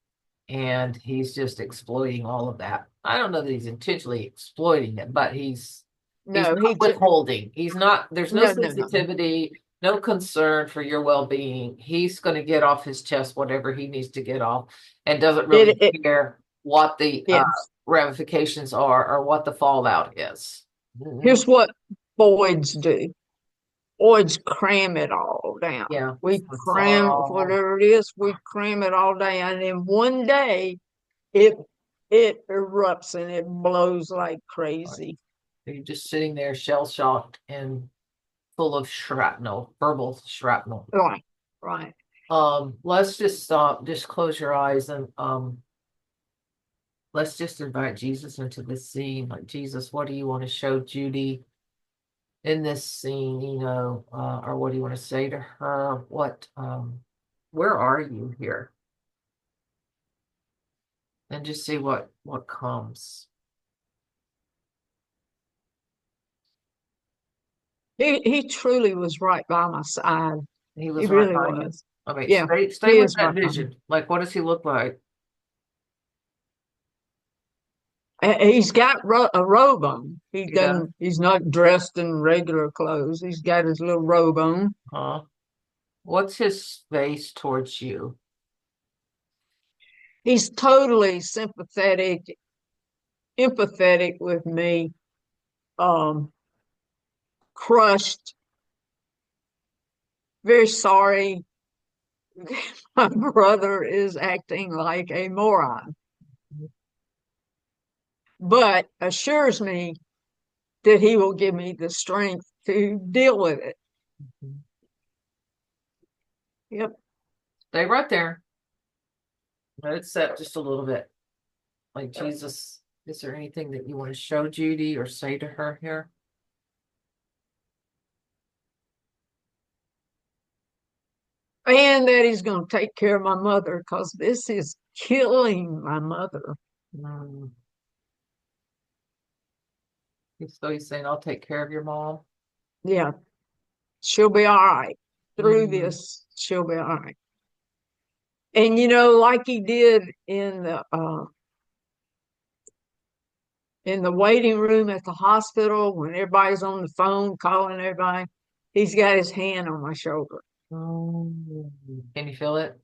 and he's just exploiting all of that. I don't know that he's intentionally exploiting it, but he's No, he not just, withholding. He's not, there's no no, no, no. sensitivity, no concern for your well-being. He's going to get off his chest whatever he needs to get off and doesn't really It, care what the yes. ramifications are or what the fallout is. Mhm. Here's what Boyd's do. Boyd's cram it all down. Yeah. We So it's cram all whatever it is, we cram it all down. And then one day it it erupts and it blows like right. crazy. You're just sitting there shell shocked and full of shrapnel, verbal shrapnel. Right, right. Let's just stop, just close your eyes and let's just invite Jesus into this scene. Like, Jesus, what do you want to show Judy in this scene, or what do you want to say to her? Where are you here? And just see what comes. He truly was right by my side. He He was right really by you. was. I mean, Yeah, stay he with is that right by me. vision. Like, what does he look like? He's got a robe on. He He does, doesn't. He's not dressed in regular clothes. He's got his little robe on. huh? What's his face towards you? He's totally sympathetic, empathetic with me, um, crushed, very sorry. My brother is acting like a moron, but assures me that he will give me the strength to deal with it. Yep. Stay right there. Let it set just a little bit. Like Jesus, is there anything that you want to show Judy or say to her here? And that he's going to take care of my mother because this is killing my mother. Mm. So he's saying, I'll take care of your mom. Yeah, she'll be all right. Through Mm. this, she'll be all right. And like he did in the waiting room at the hospital when everybody's on the phone calling everybody, he's got his hand on my shoulder. Mm. Can you feel it?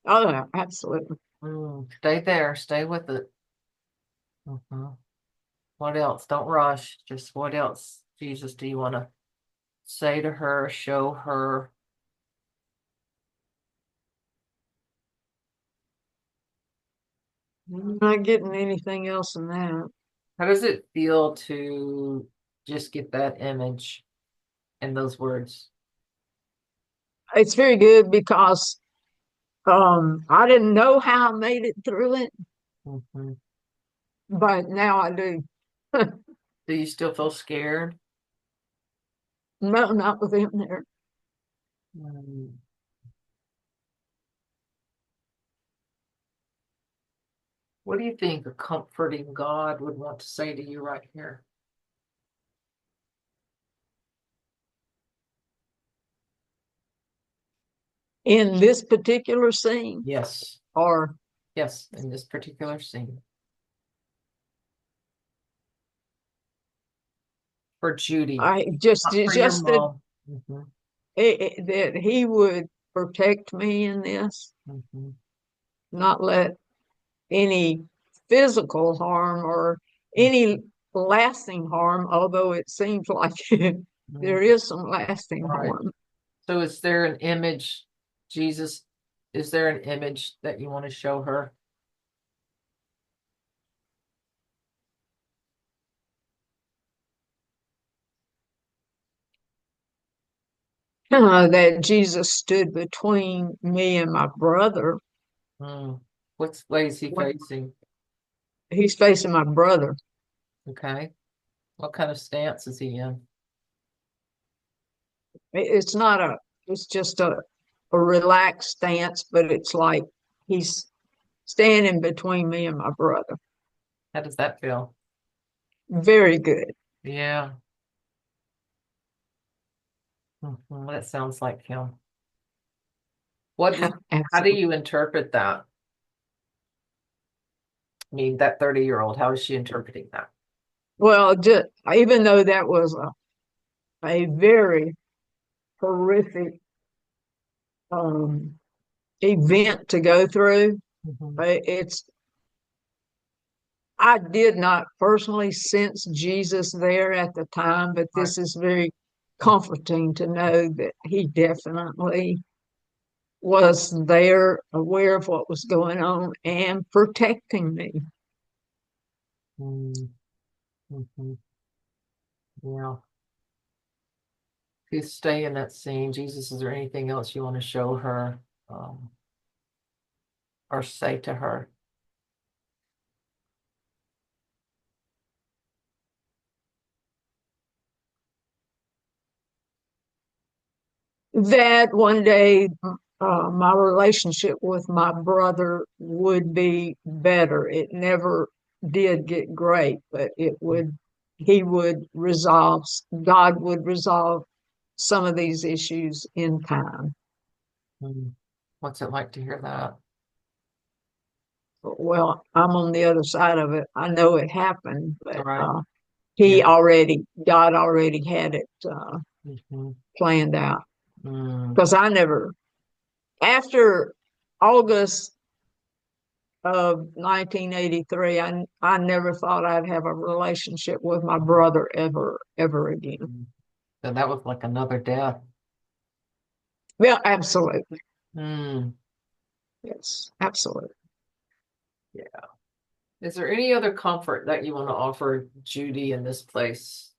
Oh, yeah, absolutely. Stay there. Stay with it. Mhm. What else? Don't rush. Just what else, Jesus, do you want to say to her, show her? I'm not getting anything else than that. How does it feel to just get that image and those words? It's very good because I didn't know how I made it through it, Mhm. but now I do. Do you still feel scared? No, not with him there. Mm. What do you think a comforting God would want to say to you right here? In this particular scene, Yes. or Yes, in this particular scene. For Judy, I just not for your just that mom. Mhm. that he would protect me in this, Mhm. not let any physical harm or any lasting harm, although it seems like there Mhm. is some lasting Right. harm. So is there an image, Jesus, is there an image that you want to show her? That Jesus stood between me and my brother. Mm. What way is he When facing? he's facing my brother. Okay. What kind of stance is he in? It's not it's just a relaxed stance, but it's like he's standing between me and my brother. How does that feel? Very good. Yeah. That sounds like him. What does, how do Absolutely. you interpret that? I mean, that 30-year-old, how is she interpreting that? Well, just, even though that was a very horrific um, event to go through, Mhm. it's I did not personally sense Jesus there at the time, but Right. this is very comforting to know that he definitely was there, aware of what was going on and protecting me. Mm. Mhm. Yeah. If you stay in that scene, Jesus, is there anything else you want to show her or say to her? That one day, my relationship with my brother would be better. It never did get great, but he would resolve, God would resolve some of these issues in time. Mm. What's it like to hear that? Well, I'm on the other side of it. I know it happened, All but right. Yeah. God already had it Mhm. planned out. Mm. because I never, after August of 1983, I never thought I'd have a relationship with my brother ever again. So that was like another death. Yeah, absolutely. Mm. Yes, absolutely. Yeah. Is there any other comfort that you want to offer Judy in this place?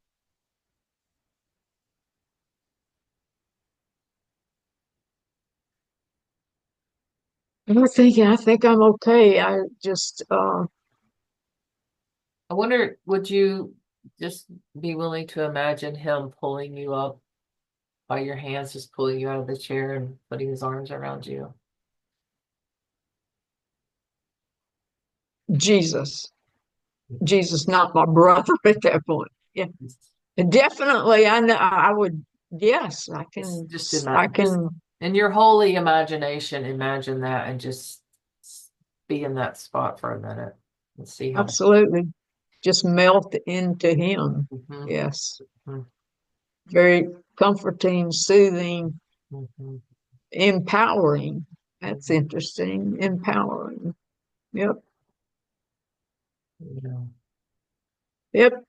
I think I'm okay. I just I wonder, would you just be willing to imagine him pulling you up by your hands, just pulling you out of the chair and putting his arms around you? Jesus. Jesus, not my brother at that point. Yeah. Definitely I know I would, yes, Just I imagine, just can in your holy imagination, imagine that and just be in that spot for a minute and see how. absolutely just melt into him. Mhm, Yes. mhm, Very comforting, soothing, mhm, empowering. That's mhm. interesting. Empowering. Yep. Yeah. Yep.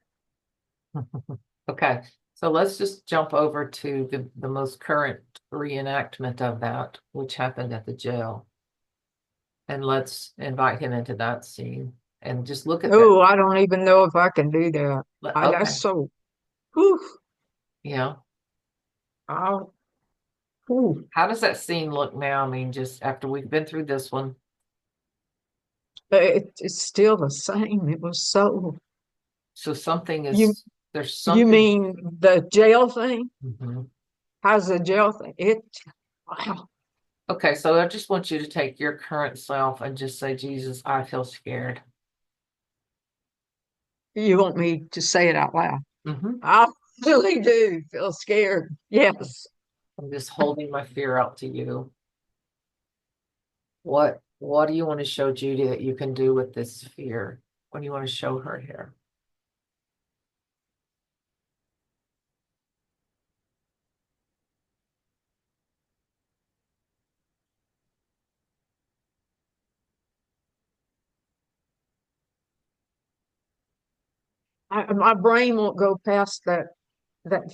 Okay, so let's just jump over to the most current reenactment of that, which happened at the jail. And let's invite him into that scene and just look at that. Oh, I don't even know if I can do that. Okay, That's so, whew, yeah. I'll, whew. How does that scene look now? I mean, just after we've been through this one. It's still the same. It was so, So something you, is, there's you something. mean the jail thing? Mhm. How's the jail thing? Wow. Okay, so I just want you to take your current self and just say, Jesus, I feel scared. You want me to say it out loud? Hmm. I really do feel scared. Yes. I'm just holding my fear out to you. What do you want to show Judy that you can do with this fear? What do you want to show her here? My brain won't go past that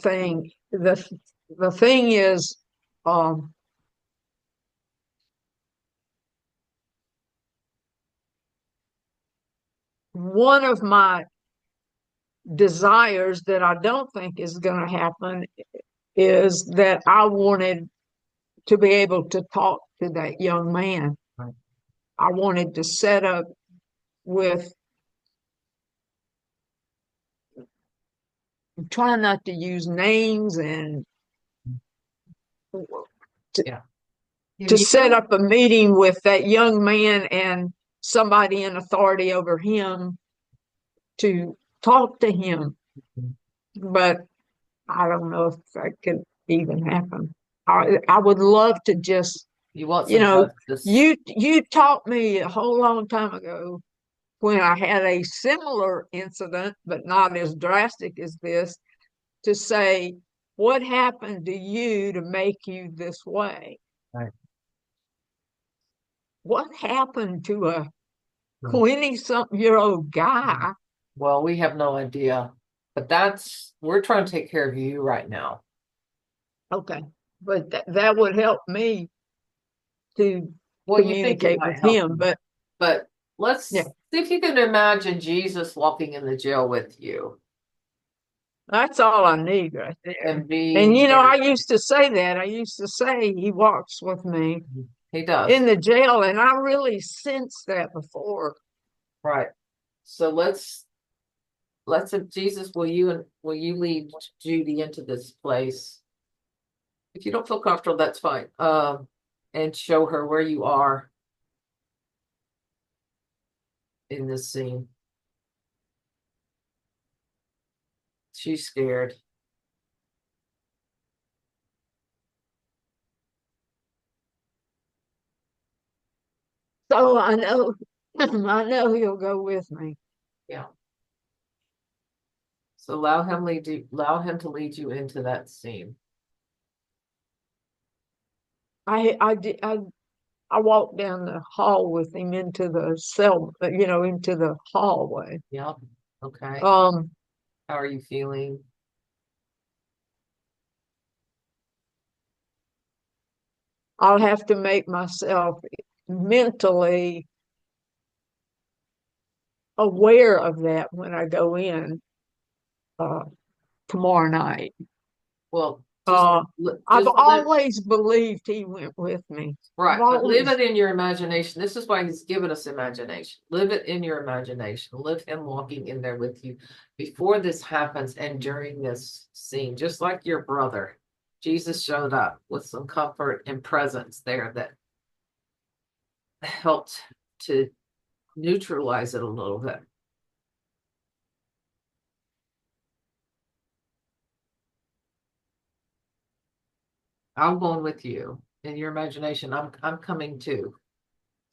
thing. The thing is, um, one of my desires that I don't think is going to happen is that I wanted to be able to talk to that young man. Right. I wanted to set up with trying not to use names and to, Yeah. to You set up a meeting with that young man and somebody in authority over him to talk to him. But I don't know if that could even happen. I would love to just, you want you some know, justice. you taught me a whole long time ago when I had a similar incident, but not as drastic as this, to say, what happened to you to make you this way? Right. What happened to a 20-something-year-old guy? Well, we have no idea, but we're trying to take care of you right now. Okay, but that would help me to Well, you think it communicate might with help him. you, But but let's yeah, see if you can imagine Jesus walking in the jail with you that's all I need right there. and And being I there. used to say that. I used to say he walks with me He in does. the jail, and I really sensed that before. Right. So Jesus, will you lead Judy into this place? If you don't feel comfortable, that's fine. And show her where you are in this scene. She's scared. So I know, I know he'll go with me. Yeah. So allow him to lead you into that scene. I walked down the hall with him into the cell, into the hallway. Yep. Okay. Um, How are you feeling? I'll have to make myself mentally aware of that when I go in uh, tomorrow night. Well, Uh, I've just live. always believed he went with me. I've Right, but live always, it in your imagination. This is why he's given us imagination. Live it in your imagination. Live him walking in there with you before this happens and during this scene, just like your brother. Jesus showed up with some comfort and presence there that helped to neutralize it a little bit. I'm going with you in your imagination. I'm coming too.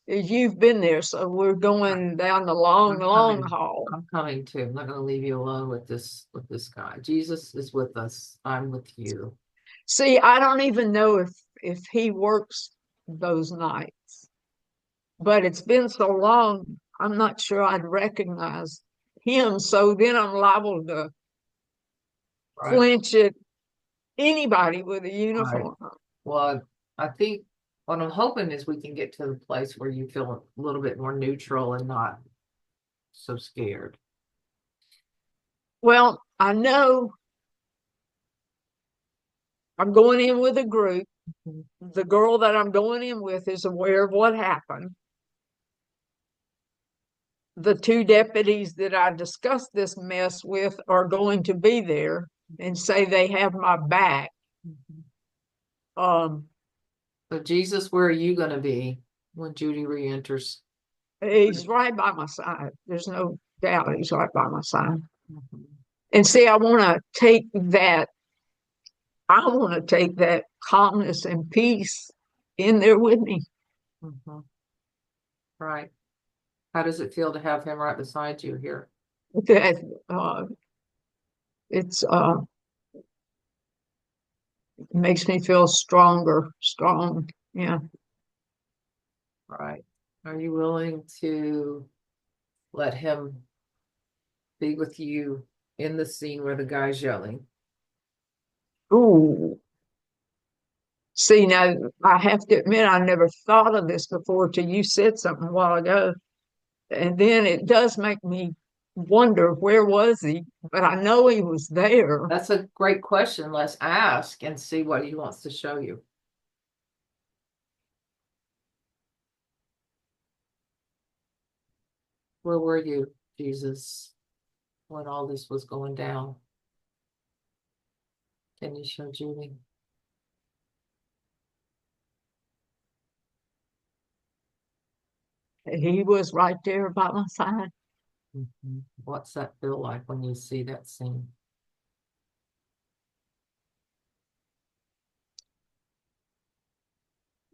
you've been there, so we're going down the long, I'm long coming. haul. I'm coming too. I'm not going to leave you alone with this guy. Jesus is with us. I'm with you. See, I don't even know if he works those nights, but it's been so long, I'm not sure I'd recognize him. So then I'm liable to Right. flinch at anybody with a Right. uniform on. Well, I think what I'm hoping is we can get to the place where you feel a little bit more neutral and not so scared. Well, I know I'm going in with a group. The girl that I'm going in with is aware of what happened. The two deputies that I discussed this mess with are going to be there and say they have my back. Mhm. Um, So, Jesus, where are you going to be when Judy re-enters? he's right by my side. There's no doubt he's right by my side. Mhm. And see, I want to take that calmness and peace in there with me. Mhm. Right. How does it feel to have him right beside you here? That uh, it's makes me feel stronger, strong. Yeah. Right. Are you willing to let him be with you in the scene where the guy's yelling? Ooh. See, now I have to admit, I never thought of this before till you said something a while ago. And then it does make me wonder where was he? But I know he was there. That's a great question. Let's ask and see what he wants to show you. Where were you, Jesus, when all this was going down? Can you show Judy? He was right there by my side. Mhm. What's that feel like when you see that scene?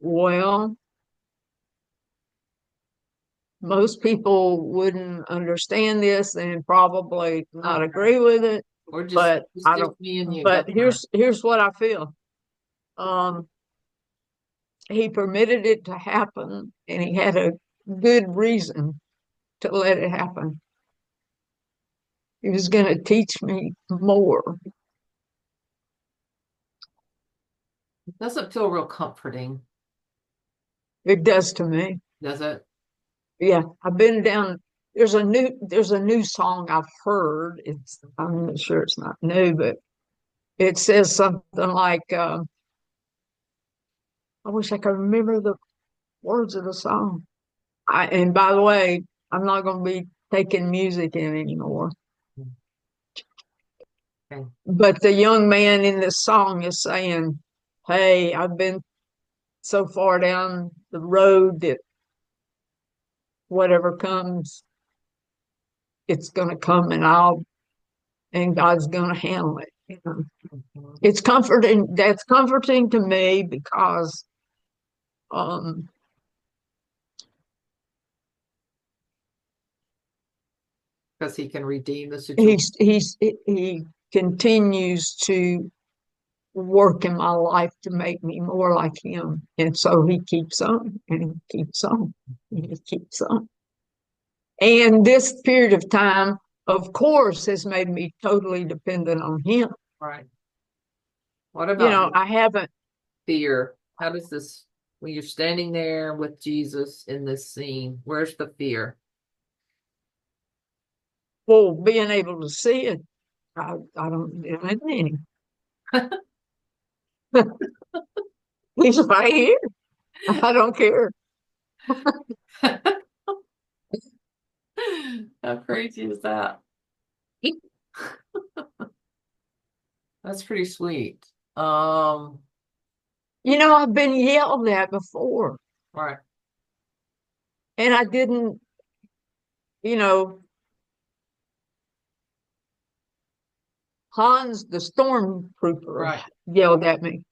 Well, most people wouldn't understand this and probably not Okay. agree with it, Or but I just don't, me and you, but doesn't matter. here's what I feel. Um, he permitted it to happen and he had a good reason to let it happen. He was going to teach me more. It doesn't feel real comforting, It does to me. does it? Yeah, I've been down. There's a new song I've heard. I'm not sure it's not new, but it says something like, I wish I could remember the words of the song. And by the way, I'm not going to be taking music in anymore. Okay. But the young man in this song is saying, "Hey, I've been so far down the road that whatever comes, it's going to come, and God's going to handle it." Mhm. It's comforting. That's comforting to me because um, Because he can redeem the situation. he continues to work in my life to make me more like him. And so he keeps on and he keeps on and he keeps on. And this period of time, of course, has made me totally dependent on him. Right. What about I haven't, fear? How does this, when you're standing there with Jesus in this scene, where's the fear? well, being able to see it, I don't do anything. He's right here. I don't care. How crazy is that? That's pretty sweet. Um, I've been yelled at before, right, and I didn't, you know, Hans, the stormtrooper, right. yelled at me.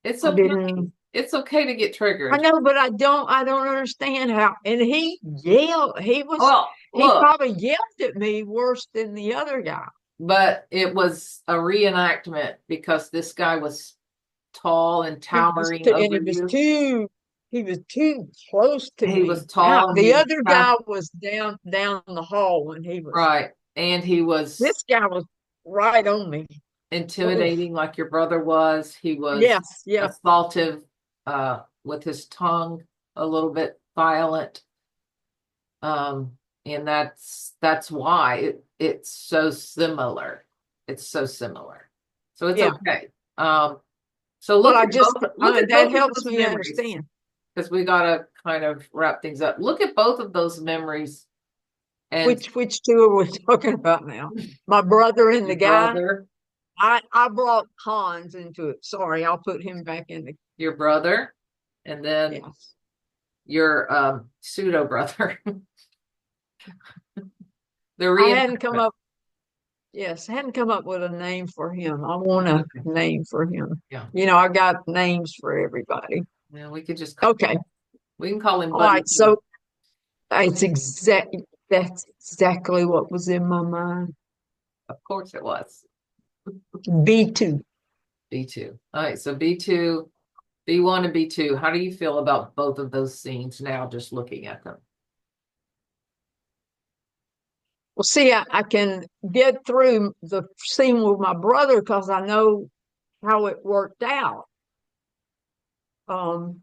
It's I okay. didn't. It's okay to get I triggered. know, but I don't understand how. And he yelled. Well, He look, probably yelled at me worse than the other guy. but it was a reenactment because this guy was tall and towering And over you. he was too close to He was me. tall and he The was other guy was down the hall when he was. right. And he was This guy was right on me. Oof. intimidating like your brother was. He was Yes, yeah, assaultive, with his tongue, a little bit violent. Um, and that's why it's so similar. It's so similar. So it's yeah. okay. So Well, look at that both of helps those me memories understand. because we gotta kind of wrap things up. Look at both of those memories and Which two are we talking about now? My brother and the your guy. brother, I brought Hans into it. Sorry, I'll put him back in the. your brother, and then Yes. your pseudo brother. The I hadn't come reenactment. up. Yes, I hadn't come up with a name for him. I want a Okay. name for him. Yeah. I got names for everybody. Yeah, we could just Okay. we can call him All Buddy right. too. So that's exactly what was in my mind. Of course it was. B2. B2. All right, so B2, B1 and B2. How do you feel about both of those scenes now, just looking at them? Well, see, I can get through the scene with my brother because I know how it worked out. Um,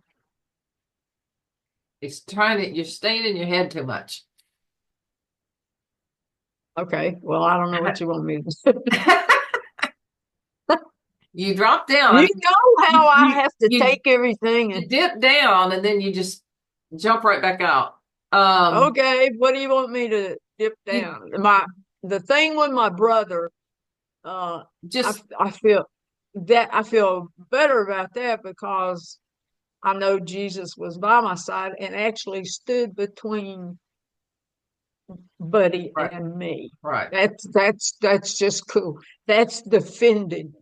It's you're staying in your head too much. okay. Well, I don't know what you want me to do. You drop down. I You mean, know how I have to you take everything you and dip down and then you just jump right back out. Um, okay, what do you want me to dip you down? The thing with my brother, uh, just I feel better about that because I know Jesus was by my side and actually stood between Buddy right, and me. right, That's just cool. That's defended.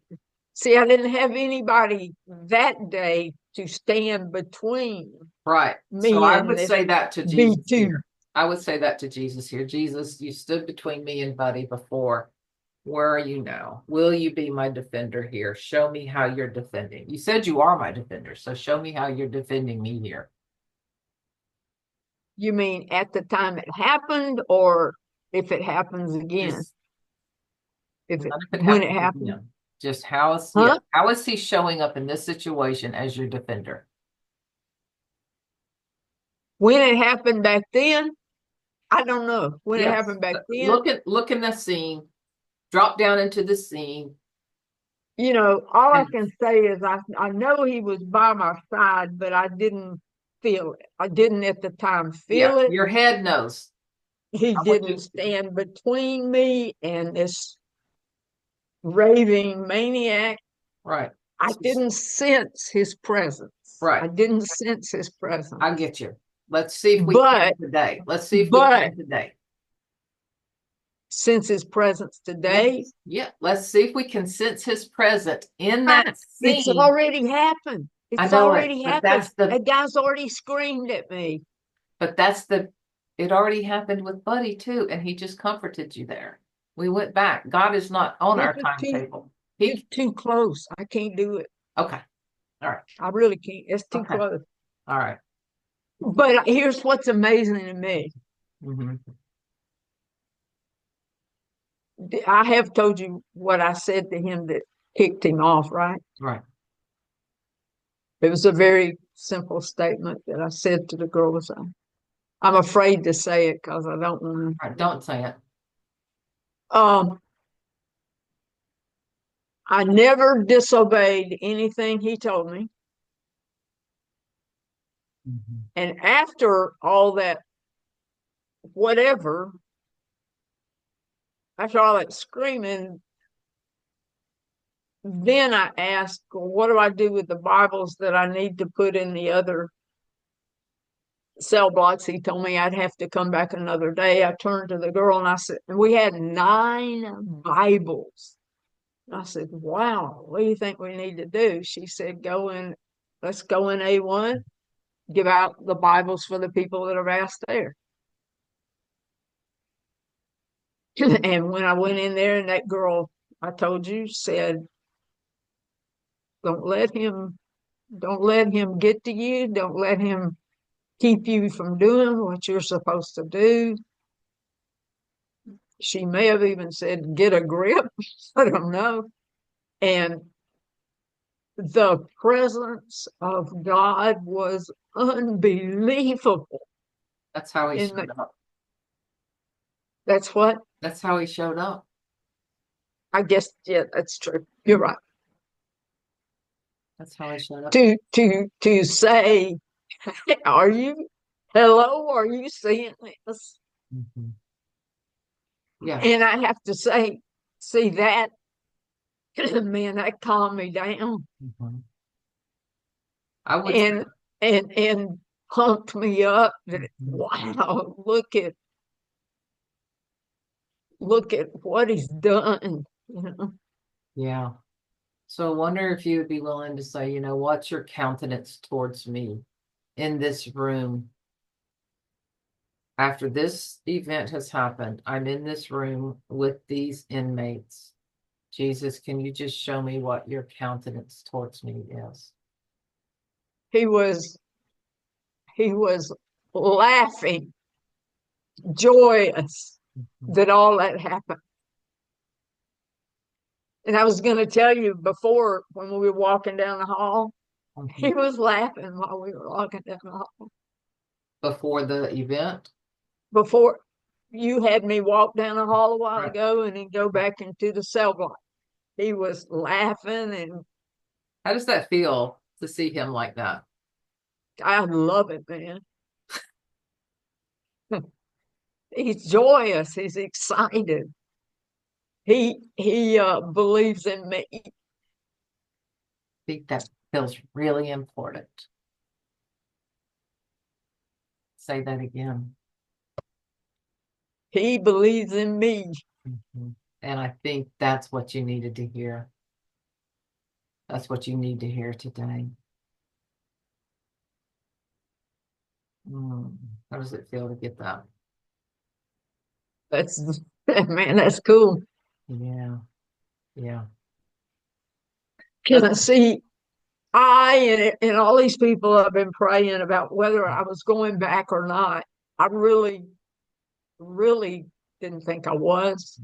See, I didn't have anybody that day to stand between right. So me I and would this say that to Jesus B2. here. I would say that to Jesus here. Jesus, you stood between me and Buddy before. Where are you now? Will you be my defender here? Show me how you're defending. You said you are my defender, so show me how you're defending me here. You mean at the time it happened or if it happens again? Just If it not if it when it happens happened? again. Just how is Huh? how is he showing up in this situation as your defender? When it happened back then? I don't know. When it Yes. happened back then, Look in the scene, drop down into the scene, all I and can say is I know he was by my side, but I didn't feel it. I didn't at the time yeah, feel it. your head knows. He I want didn't you stand between me and this raving maniac. right. I didn't sense his presence. Right. I didn't sense his I presence. get you. Let's see if we But can today. Let's see if we but can today. sense his presence today. Yes. Yeah. Let's see if we can sense his presence in Ah, that it's scene. already happened. I It's know it, already happened. That guy's already screamed at me. but it already happened with Buddy too, and he just comforted you there. We went back. God is not on This our is two timetable. He, Too close. I can't do it. okay. All right. I really can't. It's too Okay. close. All right. But here's what's amazing to me. Mm-hmm. I have told you what I said to him that kicked him off, right? Right. It was a very simple statement that I said to the girls. I'm afraid to say it because I don't want All right. Don't say it. to. I never disobeyed anything he told me. Mm-hmm. And after all that, whatever, after all that screaming, then I asked, well, what do I do with the Bibles that I need to put in the other cell blocks? He told me I'd have to come back another day. I turned to the girl and I said, and we had 9 Bibles. I said, wow, what do you think we need to do? She said, let's go in A1, give out the Bibles for the people that have asked there. And when I went in there and that girl I told you said, don't let him don't let him get to you. Don't let him keep you from doing what you're supposed to do. She may have even said, get a grip. I don't know. And the presence of God was unbelievable. That's how he In showed up. that's what That's how he showed up. I guess. Yeah, that's true. You're right. That's how he showed up. To say, are you? Hello, are you seeing this? Mm-hmm. Yeah. And I have to say, see that, man, that calmed me down Mm-hmm. I would say, and and pumped me up that mhm. wow, look at what he's done. You know? Yeah. So I wonder if you would be willing to say, what's your countenance towards me in this room? After this event has happened, I'm in this room with these inmates. Jesus, can you just show me what your countenance towards me is? He was he was laughing, joyous Mhm. that all that happened. And I was going to tell you before when we were walking down the hall, Mhm. he was laughing while we were walking down the hall. Before the event? Before you had me walk down the hall a while Right. ago and then go Right. back into the cell block. He was laughing and How does that feel to see him like that? I love it, man. He's joyous. He's excited. He believes in me. I think that feels really important. Say that again. He believes in me. Mhm. And I think that's what you needed to hear. That's what you need to hear today. Mm. How does it feel to get that? That's man, that's cool. Yeah, yeah. Can That's I see? And all these people have been praying about whether I was going back or not. I really, really didn't think I was.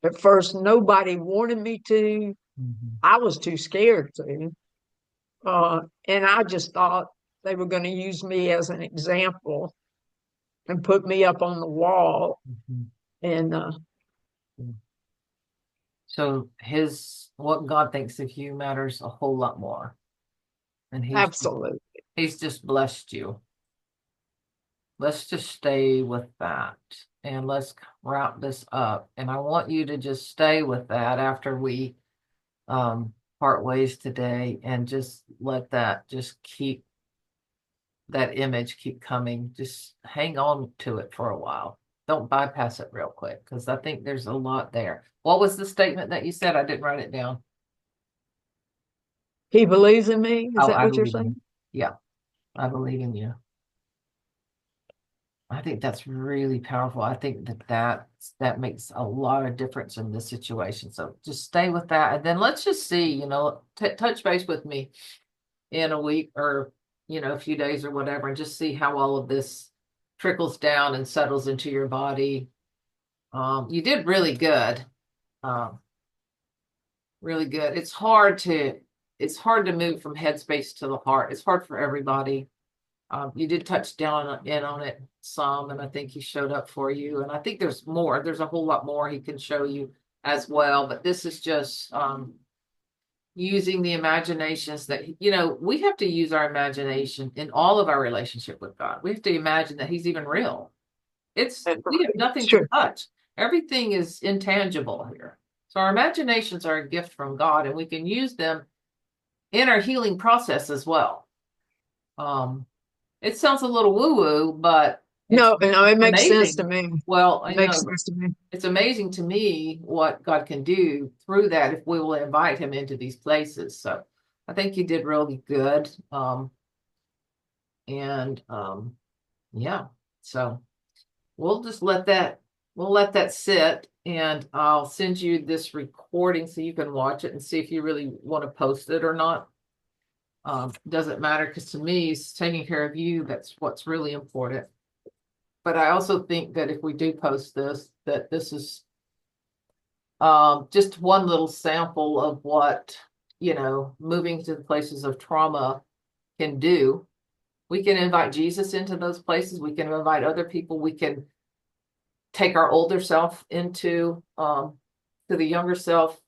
At first, nobody wanted me to. mhm. I was too scared to. And I just thought they were going to use me as an example and put me up on the wall. Mhm. And Yeah. So what God thinks of you matters a whole lot more. And absolutely, he's just blessed you. Let's just stay with that and let's wrap this up. And I want you to just stay with that after we part ways today and just let that just keep that image keep coming. Just hang on to it for a while. Don't bypass it real quick because I think there's a lot there. What was the statement that you said? I didn't write it down. he believes in me. Is Oh, that I what you're believe in you. saying? Yeah, I believe in you. I think that's really powerful. I think that makes a lot of difference in this situation. So just stay with that, and then let's just see. Touch base with me in a week or a few days or whatever, and just see how all of this trickles down and settles into your body. You did really good. Um, really good. It's hard to move from headspace to the heart. It's hard for everybody. You did touch down in on it some, and I think he showed up for you. And I think there's more. There's a whole lot more he can show you as well. But this is just using the imaginations that we have to use our imagination in all of our relationship with God. We have to imagine that He's even real. That's We have right. nothing to Sure. touch. Everything is intangible here. So our imaginations are a gift from God, and we can use them in our healing process as well. Um, it sounds a little woo-woo, but it's No, no, it makes sense to amazing. me. Well, It I makes know sense to me. it's amazing to me what God can do through that if we will invite Him into these places. So I think you did really good. And yeah, so we'll just let that sit, and I'll send you this recording so you can watch it and see if you really want to post it or not. Doesn't matter, because to me, it's taking care of you. That's what's really important. But I also think that if we do post this, that this is just one little sample of what, moving to the places of trauma can do. We can invite Jesus into those places. We can invite other people. We can take our older self into to the younger self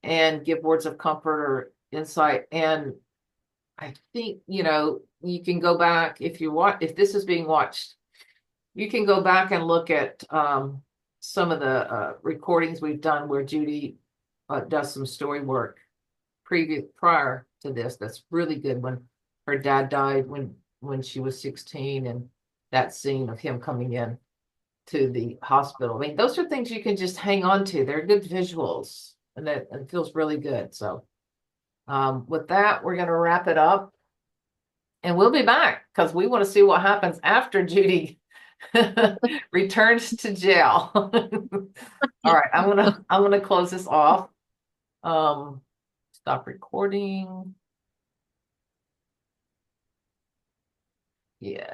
and give words of comfort or insight. And I think, you can go back if this is being watched, you can go back and look at some of the recordings we've done where Judy does some story work prior to this. That's really good, when her dad died when she was 16, and that scene of him coming in to the hospital. I mean, those are things you can just hang on to. They're good visuals, and it feels really good. So with that, we're going to wrap it up, and we'll be back because we want to see what happens after Judy returns to jail. All right, I'm gonna close this off. Um, stop recording. Yeah.